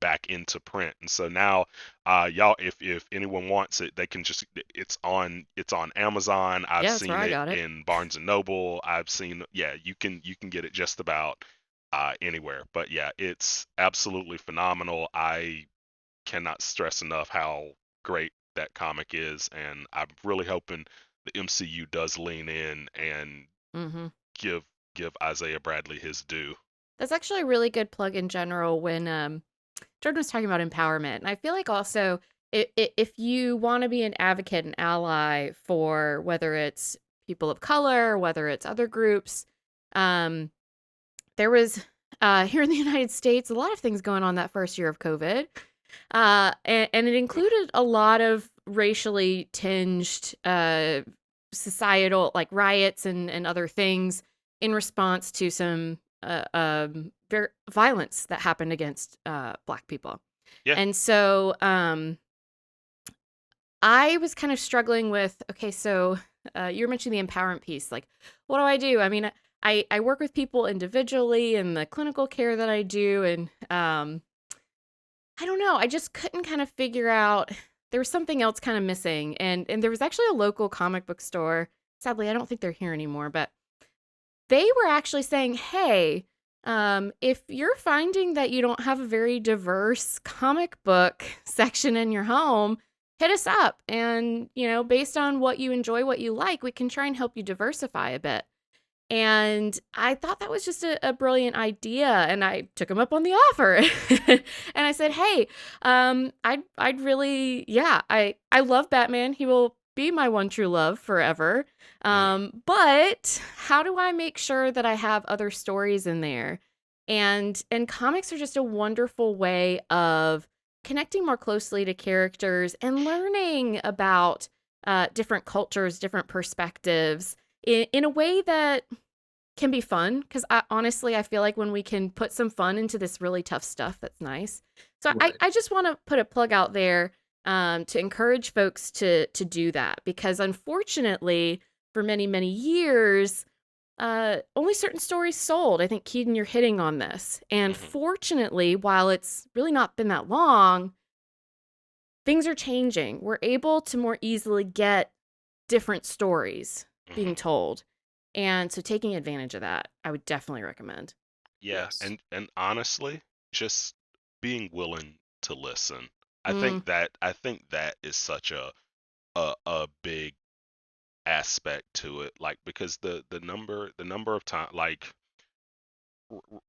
back into print. And so now, y'all, if anyone wants it, they can just, it's on Amazon. I've yeah, that's where seen I it got it. in Barnes and Noble. I've seen, yeah, you can get it just about anywhere. But yeah, it's absolutely phenomenal. I cannot stress enough how great that comic is, and I'm really hoping the MCU does lean in and Hmm. give give Isaiah Bradley his due. That's actually a really good plug in general when Jordan was talking about empowerment. And I feel like also if you want to be an advocate and ally for whether it's people of color, whether it's other groups, um, there was here in the United States a lot of things going on that first year of COVID. And it included a lot of racially tinged societal like riots and other things in response to some violence that happened against Black people. Yeah. And so I was kind of struggling with okay, so you were mentioning the empowerment piece. Like, what do I do? I mean, I work with people individually in the clinical care that I do, and I don't know. I just couldn't kind of figure out. There was something else kind of missing, and there was actually a local comic book store. Sadly, I don't think they're here anymore, but they were actually saying, "Hey, if you're finding that you don't have a very diverse comic book section in your home, hit us up, and based on what you enjoy, what you like, we can try and help you diversify a bit." And I thought that was just a brilliant idea, and I took him up on the offer. And I said, "Hey, I'd really, yeah, I love Batman. He will be my one true love forever. Mhm. But how do I make sure that I have other stories in there?" And comics are just a wonderful way of connecting more closely to characters and learning about different cultures, different perspectives in a way that can be fun because I feel like when we can put some fun into this really tough stuff, that's nice. So I, Right. I just want to put a plug out there to encourage folks to do that because unfortunately, for many years, only certain stories sold. I think Keaton, you're hitting on this, and Mhm. fortunately, while it's really not been that long, things are changing. We're able to more easily get different stories Mhm. being told. And so taking advantage of that, I would definitely recommend. Yeah, Yes. and honestly, just being willing to listen. Mm, I think that is such a big aspect to it, like, because the number of time, like,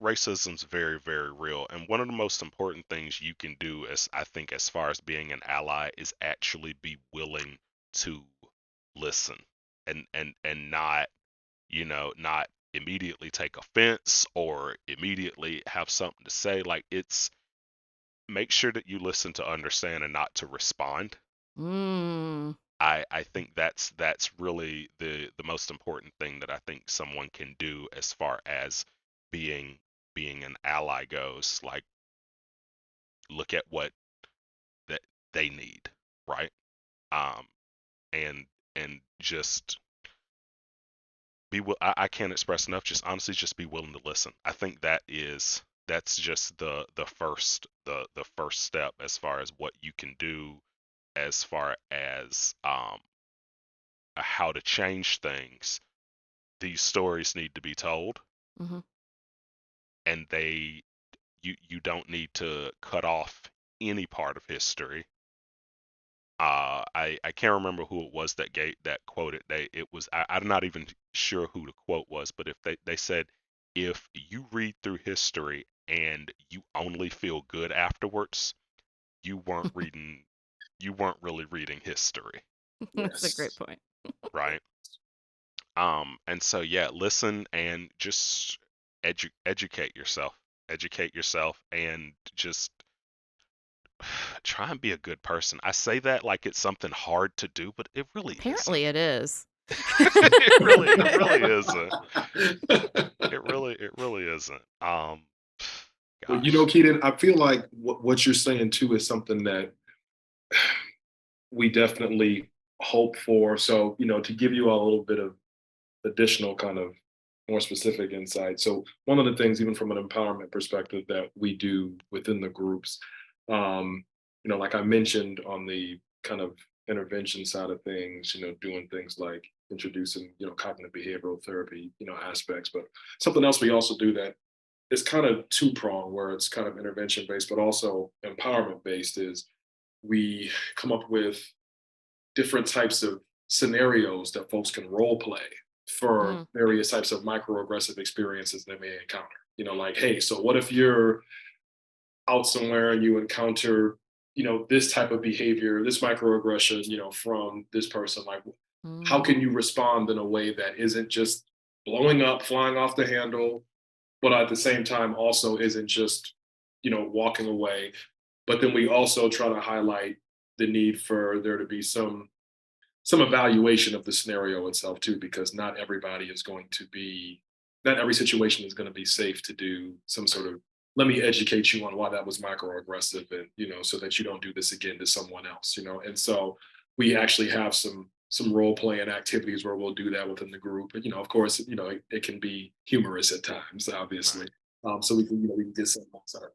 racism's very real, and one of the most important things you can do, as I think, as far as being an ally, is actually be willing to listen, and not, not immediately take offense or immediately have something to say. Like, it's, make sure that you listen to understand and not to respond. mm, I think that's really the most important thing that I think someone can do as far as being being an ally goes. Like, look at what that they need, right? Um, and just I can't express enough. Just honestly, just be willing to listen. I think that's just the first step as far as what you can do, as far as how to change things. These stories need to be told, hmm and you don't need to cut off any part of history. I can't remember who it was that quoted. It was, I'm not even sure who the quote was, but if they said, if you read through history and you only feel good afterwards, you weren't reading you weren't really reading history, That's a great Yes. point. right? And so, yeah, listen and just educate yourself, and just try and be a good person. I say that like it's something hard to do, but it really isn't. Apparently, it is. It really isn't. It really isn't. Well, Gosh. Keaton, I feel like what you're saying too is something that we definitely hope for. So, to give you all a little bit of additional kind of more specific insight. So, one of the things, even from an empowerment perspective, that we do within the groups, like I mentioned on the kind of intervention side of things, doing things like introducing, cognitive behavioral therapy, aspects. But something else we also do that is kind of two pronged, where it's kind of intervention based, but also empowerment based, is we come up with different types of scenarios that folks can role play for Mm, various types of microaggressive experiences they may encounter. Like, hey, so what if you're out somewhere and you encounter, this type of behavior, this microaggression, from this person? Like, how mm, can you respond in a way that isn't just blowing up, flying off the handle, but at the same time also isn't just, walking away? But then we also try to highlight the need for there to be some evaluation of the scenario itself too, because not every situation is going to be safe to do some sort of, let me educate you on why that was microaggressive, and so that you don't do this again to someone else. And so we actually have some role playing activities where we'll do that within the group. And of course, it can be humorous at times, obviously. Right. So we can get some outside.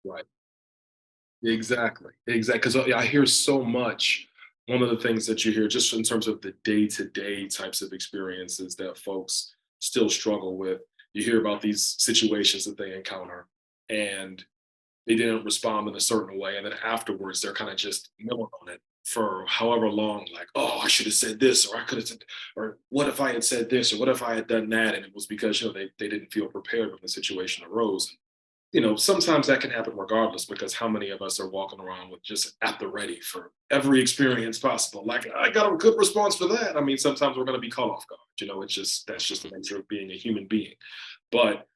Right. Exactly, exactly. Because I hear so much. One of the things that you hear, just in terms of the day-to-day types of experiences that folks still struggle with, you hear about these situations that they encounter, and they didn't respond in a certain way, and then afterwards they're kind of just milling on it for however long. Like, oh, I should have said this, or I could have said, or what if I had said this, or what if I had done that? And it was because they didn't feel prepared when the situation arose. Sometimes that can happen regardless, because how many of us are walking around with just at the ready for every experience possible? Like, I got a good response for that. I mean, sometimes we're going to be caught off guard. It's just, that's just the nature of being a human being. But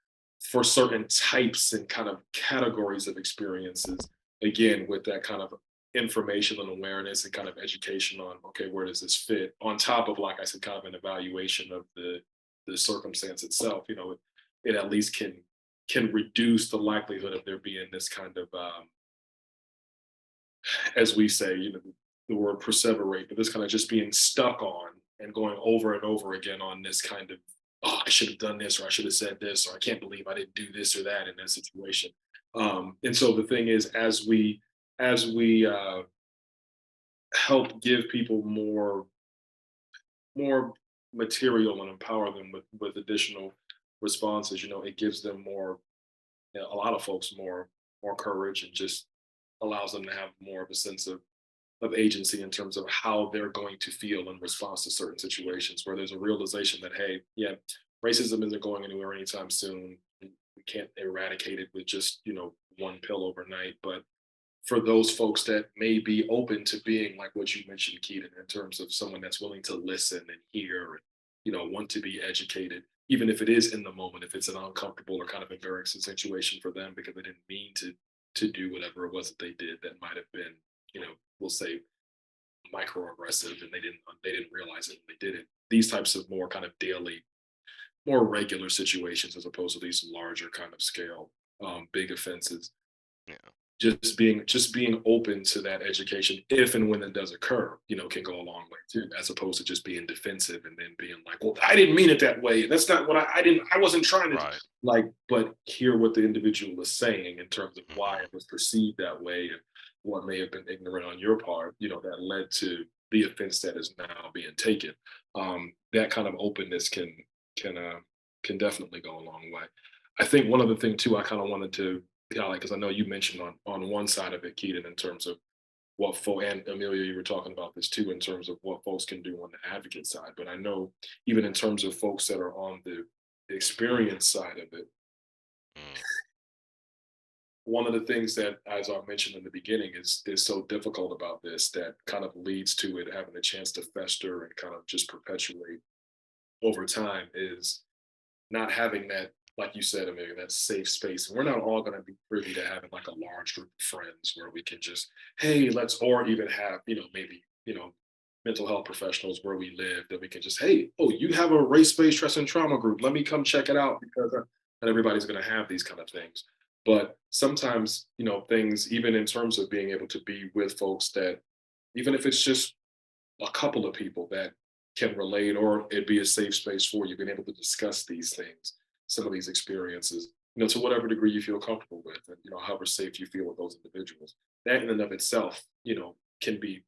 for certain types and kind of categories of experiences, again, with that kind of information and awareness and kind of education on, okay, where does this fit? On top of, like I said, kind of an evaluation of the circumstance itself, it at least can reduce the likelihood of there being this kind of, as we say, the word perseverate, but this kind of just being stuck on and going over and over again on this kind of, oh, I should have done this, or I should have said this, or I can't believe I didn't do this or that in that situation. And so the thing is, as we help give people more material and empower them with additional responses, it gives them more, a lot of folks more courage, and just allows them to have more of a sense of agency in terms of how they're going to feel in response to certain situations, where there's a realization that, hey, yeah, racism isn't going anywhere anytime soon. We can't eradicate it with just one pill overnight. But for those folks that may be open to being like what you mentioned, Keaton, in terms of someone that's willing to listen and hear, and want to be educated, even if it is in the moment, if it's an uncomfortable or kind of embarrassing situation for them because they didn't mean to do whatever it was that they did, that might have been, we'll say, microaggressive, and they didn't realize it when they did it. These types of more kind of daily, more regular situations, as opposed to these larger kind of scale, big offenses, Yeah. just being open to that education, if and when it does occur, can go a long way too, as opposed to just being defensive and then being like, well, I didn't mean it that way, that's not what I wasn't trying to Right. like. But hear what the individual is saying in terms of why Hmm. it was perceived that way, and what may have been ignorant on your part, that led to the offense that is now being taken. That kind of openness can uh, can definitely go a long way. I think one other thing too, I kind of wanted to highlight, because I know you mentioned on one side of it, Keaton, in terms of and Amelia, you were talking about this too in terms of what folks can do on the advocate side. But I know even in terms of folks that are on the experience side of it, Mm, one of the things that, as I mentioned in the beginning, is so difficult about this that kind of leads to it having a chance to fester and kind of just perpetuate over time is not having that, like you said, Amelia, that safe space. And we're not all going to be privy to having like a large group of friends where we can just, hey, let's, or even have, maybe, mental health professionals where we live that we can just, hey, oh, you have a race-based stress and trauma group. Let me come check it out because not everybody's going to have these kind of things. But sometimes, things, even in terms of being able to be with folks that, even if it's just a couple of people that can relate or it'd be a safe space for you being able to discuss these things, some of these experiences, to whatever degree you feel comfortable with, and however safe you feel with those individuals, that in and of itself, can be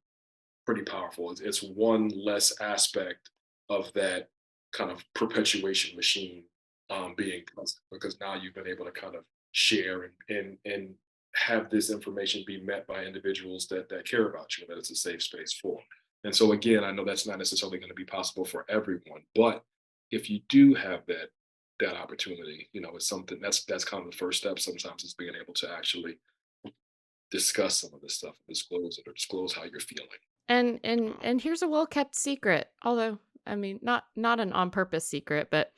pretty powerful. It's one less aspect of that kind of perpetuation machine being present, because now you've been able to kind of share and have this information be met by individuals that care about you and that it's a safe space for. And so again, I know that's not necessarily going to be possible for everyone, but if you do have that opportunity, it's something that's kind of the first step. Sometimes is being able to actually discuss some of this stuff, disclose it, or disclose how you're feeling. And and mm, and here's a well-kept secret, although I mean not an on purpose secret, but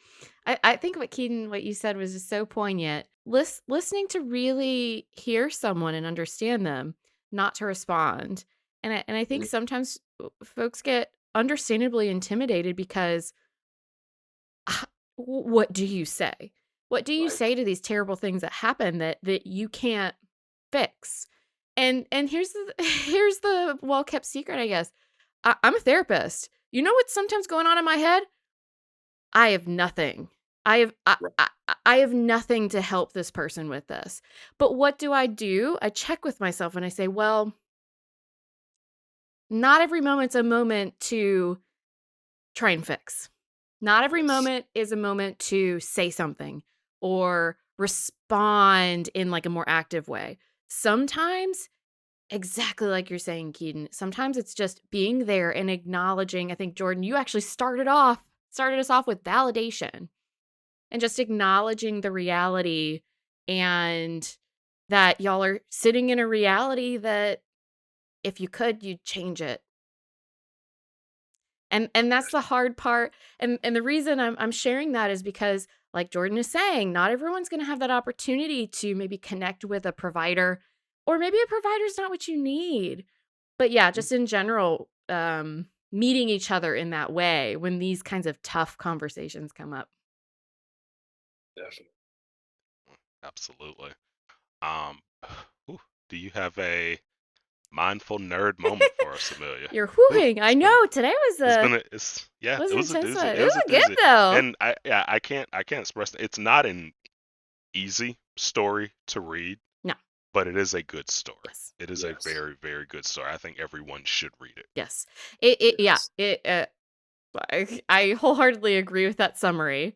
I think what you said was just so poignant. Listening to really hear someone and understand them, not to respond. And I think Mhm. sometimes folks get understandably intimidated because what do you say? What do you Right. say to these terrible things that happen that you can't fix? And here's the here's the well-kept secret, I guess. I'm a therapist. You know what's sometimes going on in my head? I have nothing. I have I Right. I I have nothing to help this person with this. But what do? I check with myself and I say, "Well, not every moment's a moment to try and fix. Not every Yes. moment is a moment to say something or respond in like a more active way. Sometimes, exactly like you're saying, Keaton, sometimes it's just being there and acknowledging. I think Jordan, you actually started us off with validation and just acknowledging the reality and that y'all are sitting in a reality that if you could, you'd change it. And that's the hard part, and the reason I'm sharing that is because, like Jordan is saying, not everyone's gonna have that opportunity to maybe connect with a provider, or maybe a provider's not what you need. But yeah, Mhm. just in general, meeting each other in that way when these kinds of tough conversations come up. Definitely. absolutely. Um, ooh, do you have a mindful nerd moment for us, Amelia? You're Ooh, whooing. I know, today it's yeah, was it an was a intense doozy. one. It It was a was good doozy. though. And I can't express it. It's not an easy story to read, No. but it is a good story. Yes. It is a Yes. very, very good story. I think everyone should read it. Yes. It yeah, Yes. I wholeheartedly agree with that summary.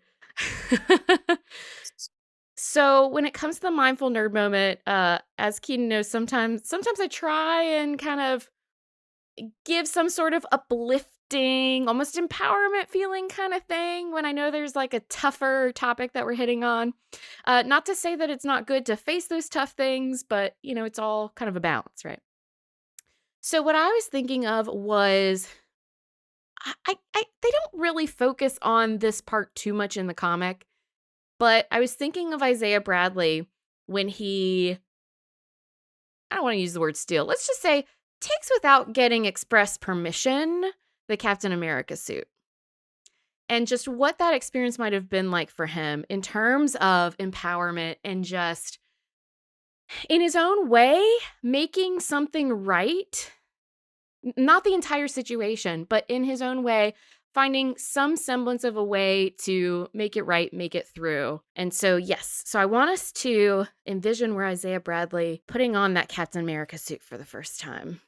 So when it comes to the mindful nerd moment, as Keenan knows, sometimes I try and kind of give some sort of uplifting, almost empowerment feeling kind of thing when I know there's like a tougher topic that we're hitting on. Not to say that it's not good to face those tough things, but it's all kind of a balance, right? So what I was thinking of was they don't really focus on this part too much in the comic, but I was thinking of Isaiah Bradley when he, I don't want to use the word steal, let's just say takes without getting express permission the Captain America suit. And just what that experience might have been like for him in terms of empowerment and just in his own way making something right. Not the entire situation, but in his own way, finding some semblance of a way to make it right, make it through. And so, yes, so I want us to envision where Isaiah Bradley putting on that Captain America suit for the first time.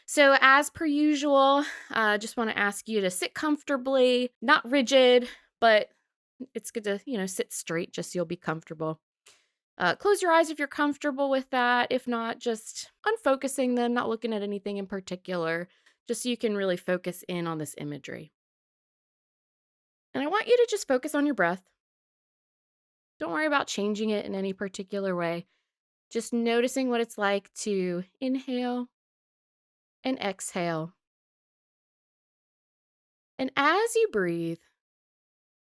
So, as per usual, just want to ask you to sit comfortably, not rigid, but it's good to, sit straight just so you'll be comfortable. Close your eyes if you're comfortable with that. If not, just unfocusing them, not looking at anything in particular, just so you can really focus in on this imagery. And I want you to just focus on your breath. Don't worry about changing it in any particular way. Just noticing what it's like to inhale and exhale. And as you breathe,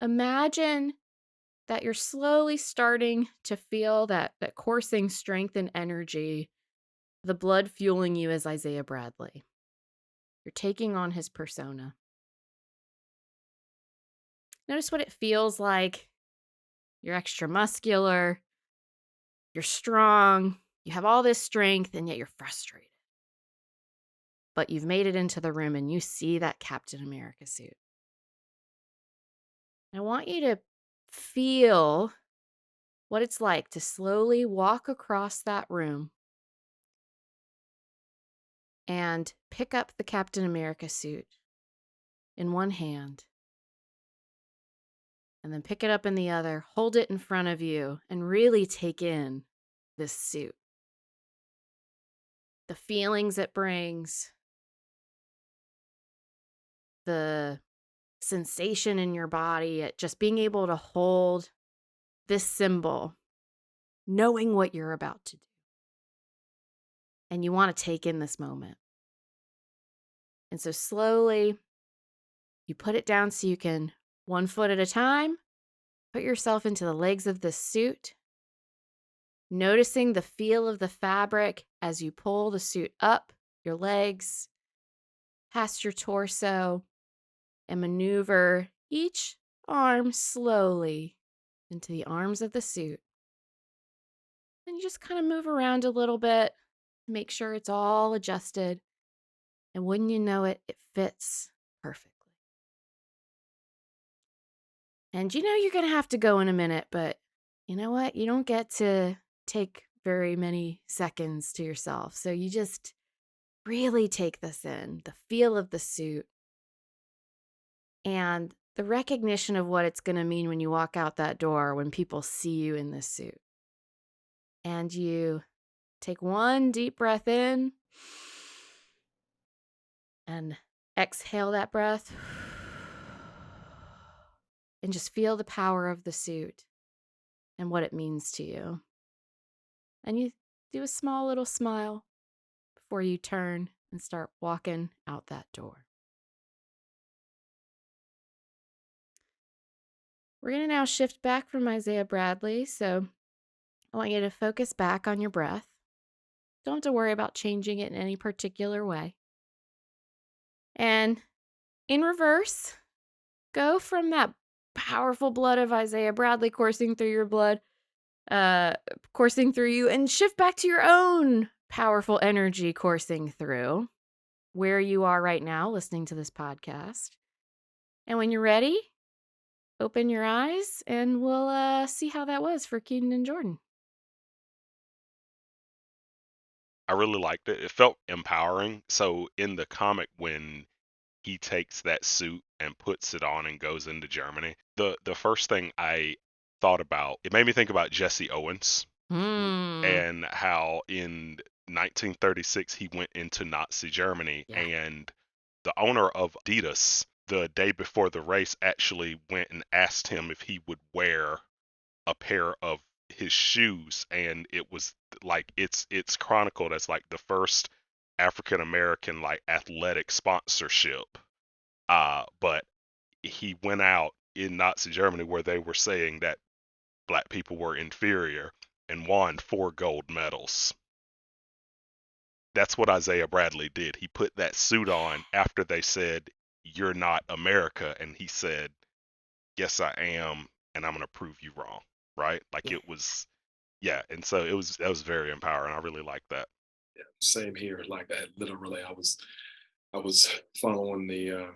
imagine that you're slowly starting to feel that coursing strength and energy, the blood fueling you as Isaiah Bradley. You're taking on his persona. Notice what it feels like. You're extra muscular, you're strong, you have all this strength, and yet you're frustrated. But you've made it into the room and you see that Captain America suit. I want you to feel what it's like to slowly walk across that room and pick up the Captain America suit in one hand and then pick it up in the other, hold it in front of you, and really take in this suit. The feelings it brings, the sensation in your body at just being able to hold this symbol, knowing what you're about to do. And you want to take in this moment. And so slowly, you put it down so you can, one foot at a time, put yourself into the legs of the suit, noticing the feel of the fabric as you pull the suit up your legs, past your torso, and maneuver each arm slowly into the arms of the suit. And you just kind of move around a little bit, make sure it's all adjusted. And wouldn't you know it, it fits perfectly. And you know you're going to have to go in a minute, but you know what? You don't get to take very many seconds to yourself. So you just really take this in, the feel of the suit and the recognition of what it's going to mean when you walk out that door, when people see you in this suit. And you take one deep breath in and exhale that breath and just feel the power of the suit and what it means to you. And you do a small little smile before you turn and start walking out that door. We're going to now shift back from Isaiah Bradley. So I want you to focus back on your breath. Don't have to worry about changing it in any particular way. And in reverse, go from that powerful blood of Isaiah Bradley coursing through your blood, coursing through you, and shift back to your own powerful energy coursing through where you are right now listening to this podcast. And when you're ready, open your eyes and we'll see how that was for Keaton and Jordan. I really liked it. It felt empowering. So in the comic, when he takes that suit and puts it on and goes into Germany, the first thing I thought about, it made me think about Jesse Owens and how in 1936 he went into Nazi Germany, Yeah. and the owner of Adidas the day before the race actually went and asked him if he would wear a pair of his shoes, and it was like it's chronicled as like the first African American like athletic sponsorship. But he went out in Nazi Germany where they were saying that black people were inferior and won 4 gold medals. That's what Isaiah Bradley did. He put that suit on after they said, "You're not America," and he said, "Yes, I am, and I'm gonna prove you wrong." Right? Like Yeah. it was, yeah. And so that was very empowering. I really like that. Yeah, same here. Like that, literally, I was following the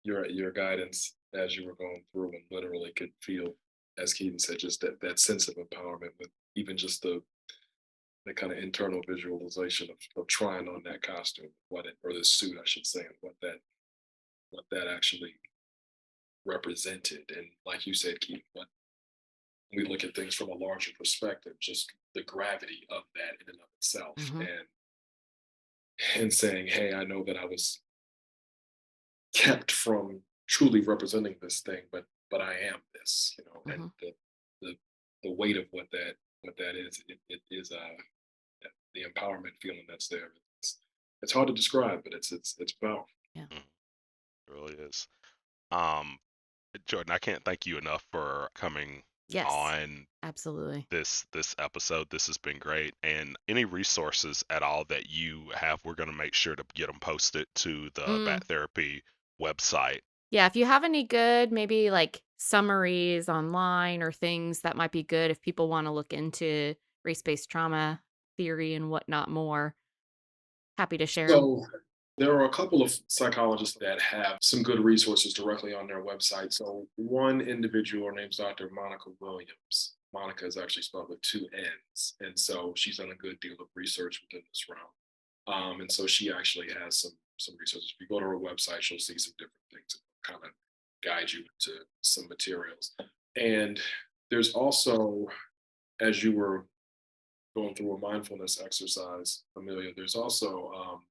your guidance as you were going through, and literally could feel, as Keaton said, just that sense of empowerment with even just the kind of internal visualization of trying on that costume, what it, or the suit, I should say, and what that actually represented, and like you said, Keaton, we look at things from a larger perspective, just the gravity of that in and of itself, Hmm. and saying, hey, I know that I was kept from truly representing this thing, but I am this, and Hmm. the the weight of what that is, it is the empowerment feeling that's there. It's hard to describe, but it's powerful. Yeah. Mm, it really is. Um, Jordan, I can't thank you enough for coming Yes, on absolutely. this episode. This has been great. And any resources at all that you have, we're going to make sure to get them posted to the Mm. Bat Therapy website. Yeah, if you have any good, maybe like summaries online or things that might be good if people want to look into race-based trauma theory and whatnot more, happy to share them. So there are a couple of psychologists that have some good resources directly on their website. So one individual, her name's Dr. Monica Williams. Monica is actually spelled with two N's, and so she's done a good deal of research within this realm. And so she actually has some resources. If you go to her website, you'll see some different things that kind of guide you to some materials. And there's also, as you were going through a mindfulness exercise, Amelia, there's also,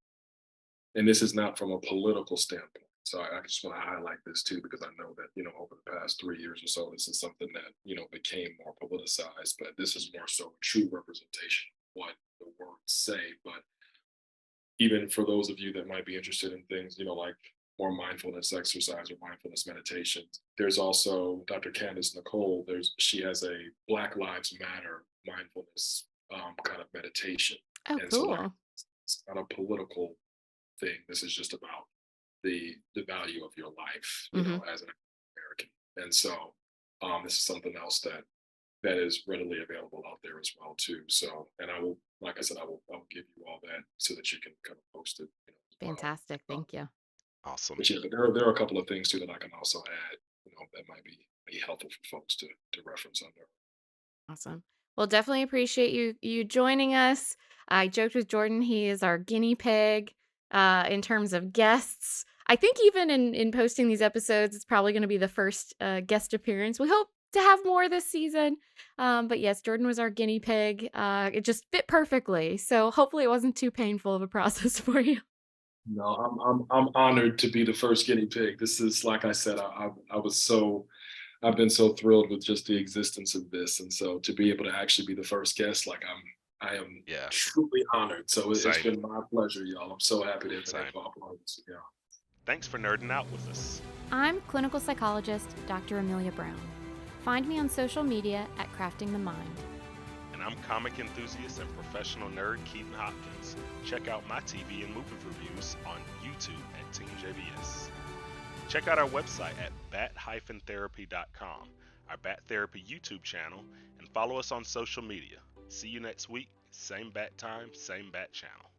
and this is not from a political standpoint. So I just want to highlight this too, because I know that, over the past 3 years or so, this is something that, became more politicized, but this is more so a true representation of what the words say. But even for those of you that might be interested in things, like more mindfulness exercise or mindfulness meditations, there's also Dr. Candace Nicole. She has a Black Lives Matter mindfulness kind of meditation, Oh, and so like cool. it's not a political thing. This is just about the value of your life, Hmm. as an American. And so this is something else that is readily available out there as well too. So, and I will, like I said, I will give you all that so that you can kind of post it, as well. Fantastic. Thank you. Awesome. But yeah, but there are a couple of things too that I can also add, that might be helpful for folks to reference on there. Awesome. Well, definitely appreciate you joining us. I joked with Jordan; he is our guinea pig in terms of guests. I think even in posting these episodes, it's probably going to be the first guest appearance. We hope to have more this season. But yes, Jordan was our guinea pig. It just fit perfectly. So hopefully, it wasn't too painful of a process for you. No, I'm honored to be the first guinea pig. This is, like I said, I've been so thrilled with just the existence of this, and so to be able to actually be the first guest, like I am Yeah. truly honored. So it's Same. been my pleasure, y'all. I'm so happy to have been Same. able to apply this. Yeah. Thanks for nerding out with us. I'm clinical psychologist Dr. Amelia Brown. Find me on social media at Crafting the Mind. And I'm comic enthusiast and professional nerd Keaton Hopkins. Check out my TV and movie reviews on YouTube at Team JBS. Check out our website at bat-therapy.com, our Bat Therapy YouTube channel, and follow us on social media. See you next week, same bat time, same bat channel.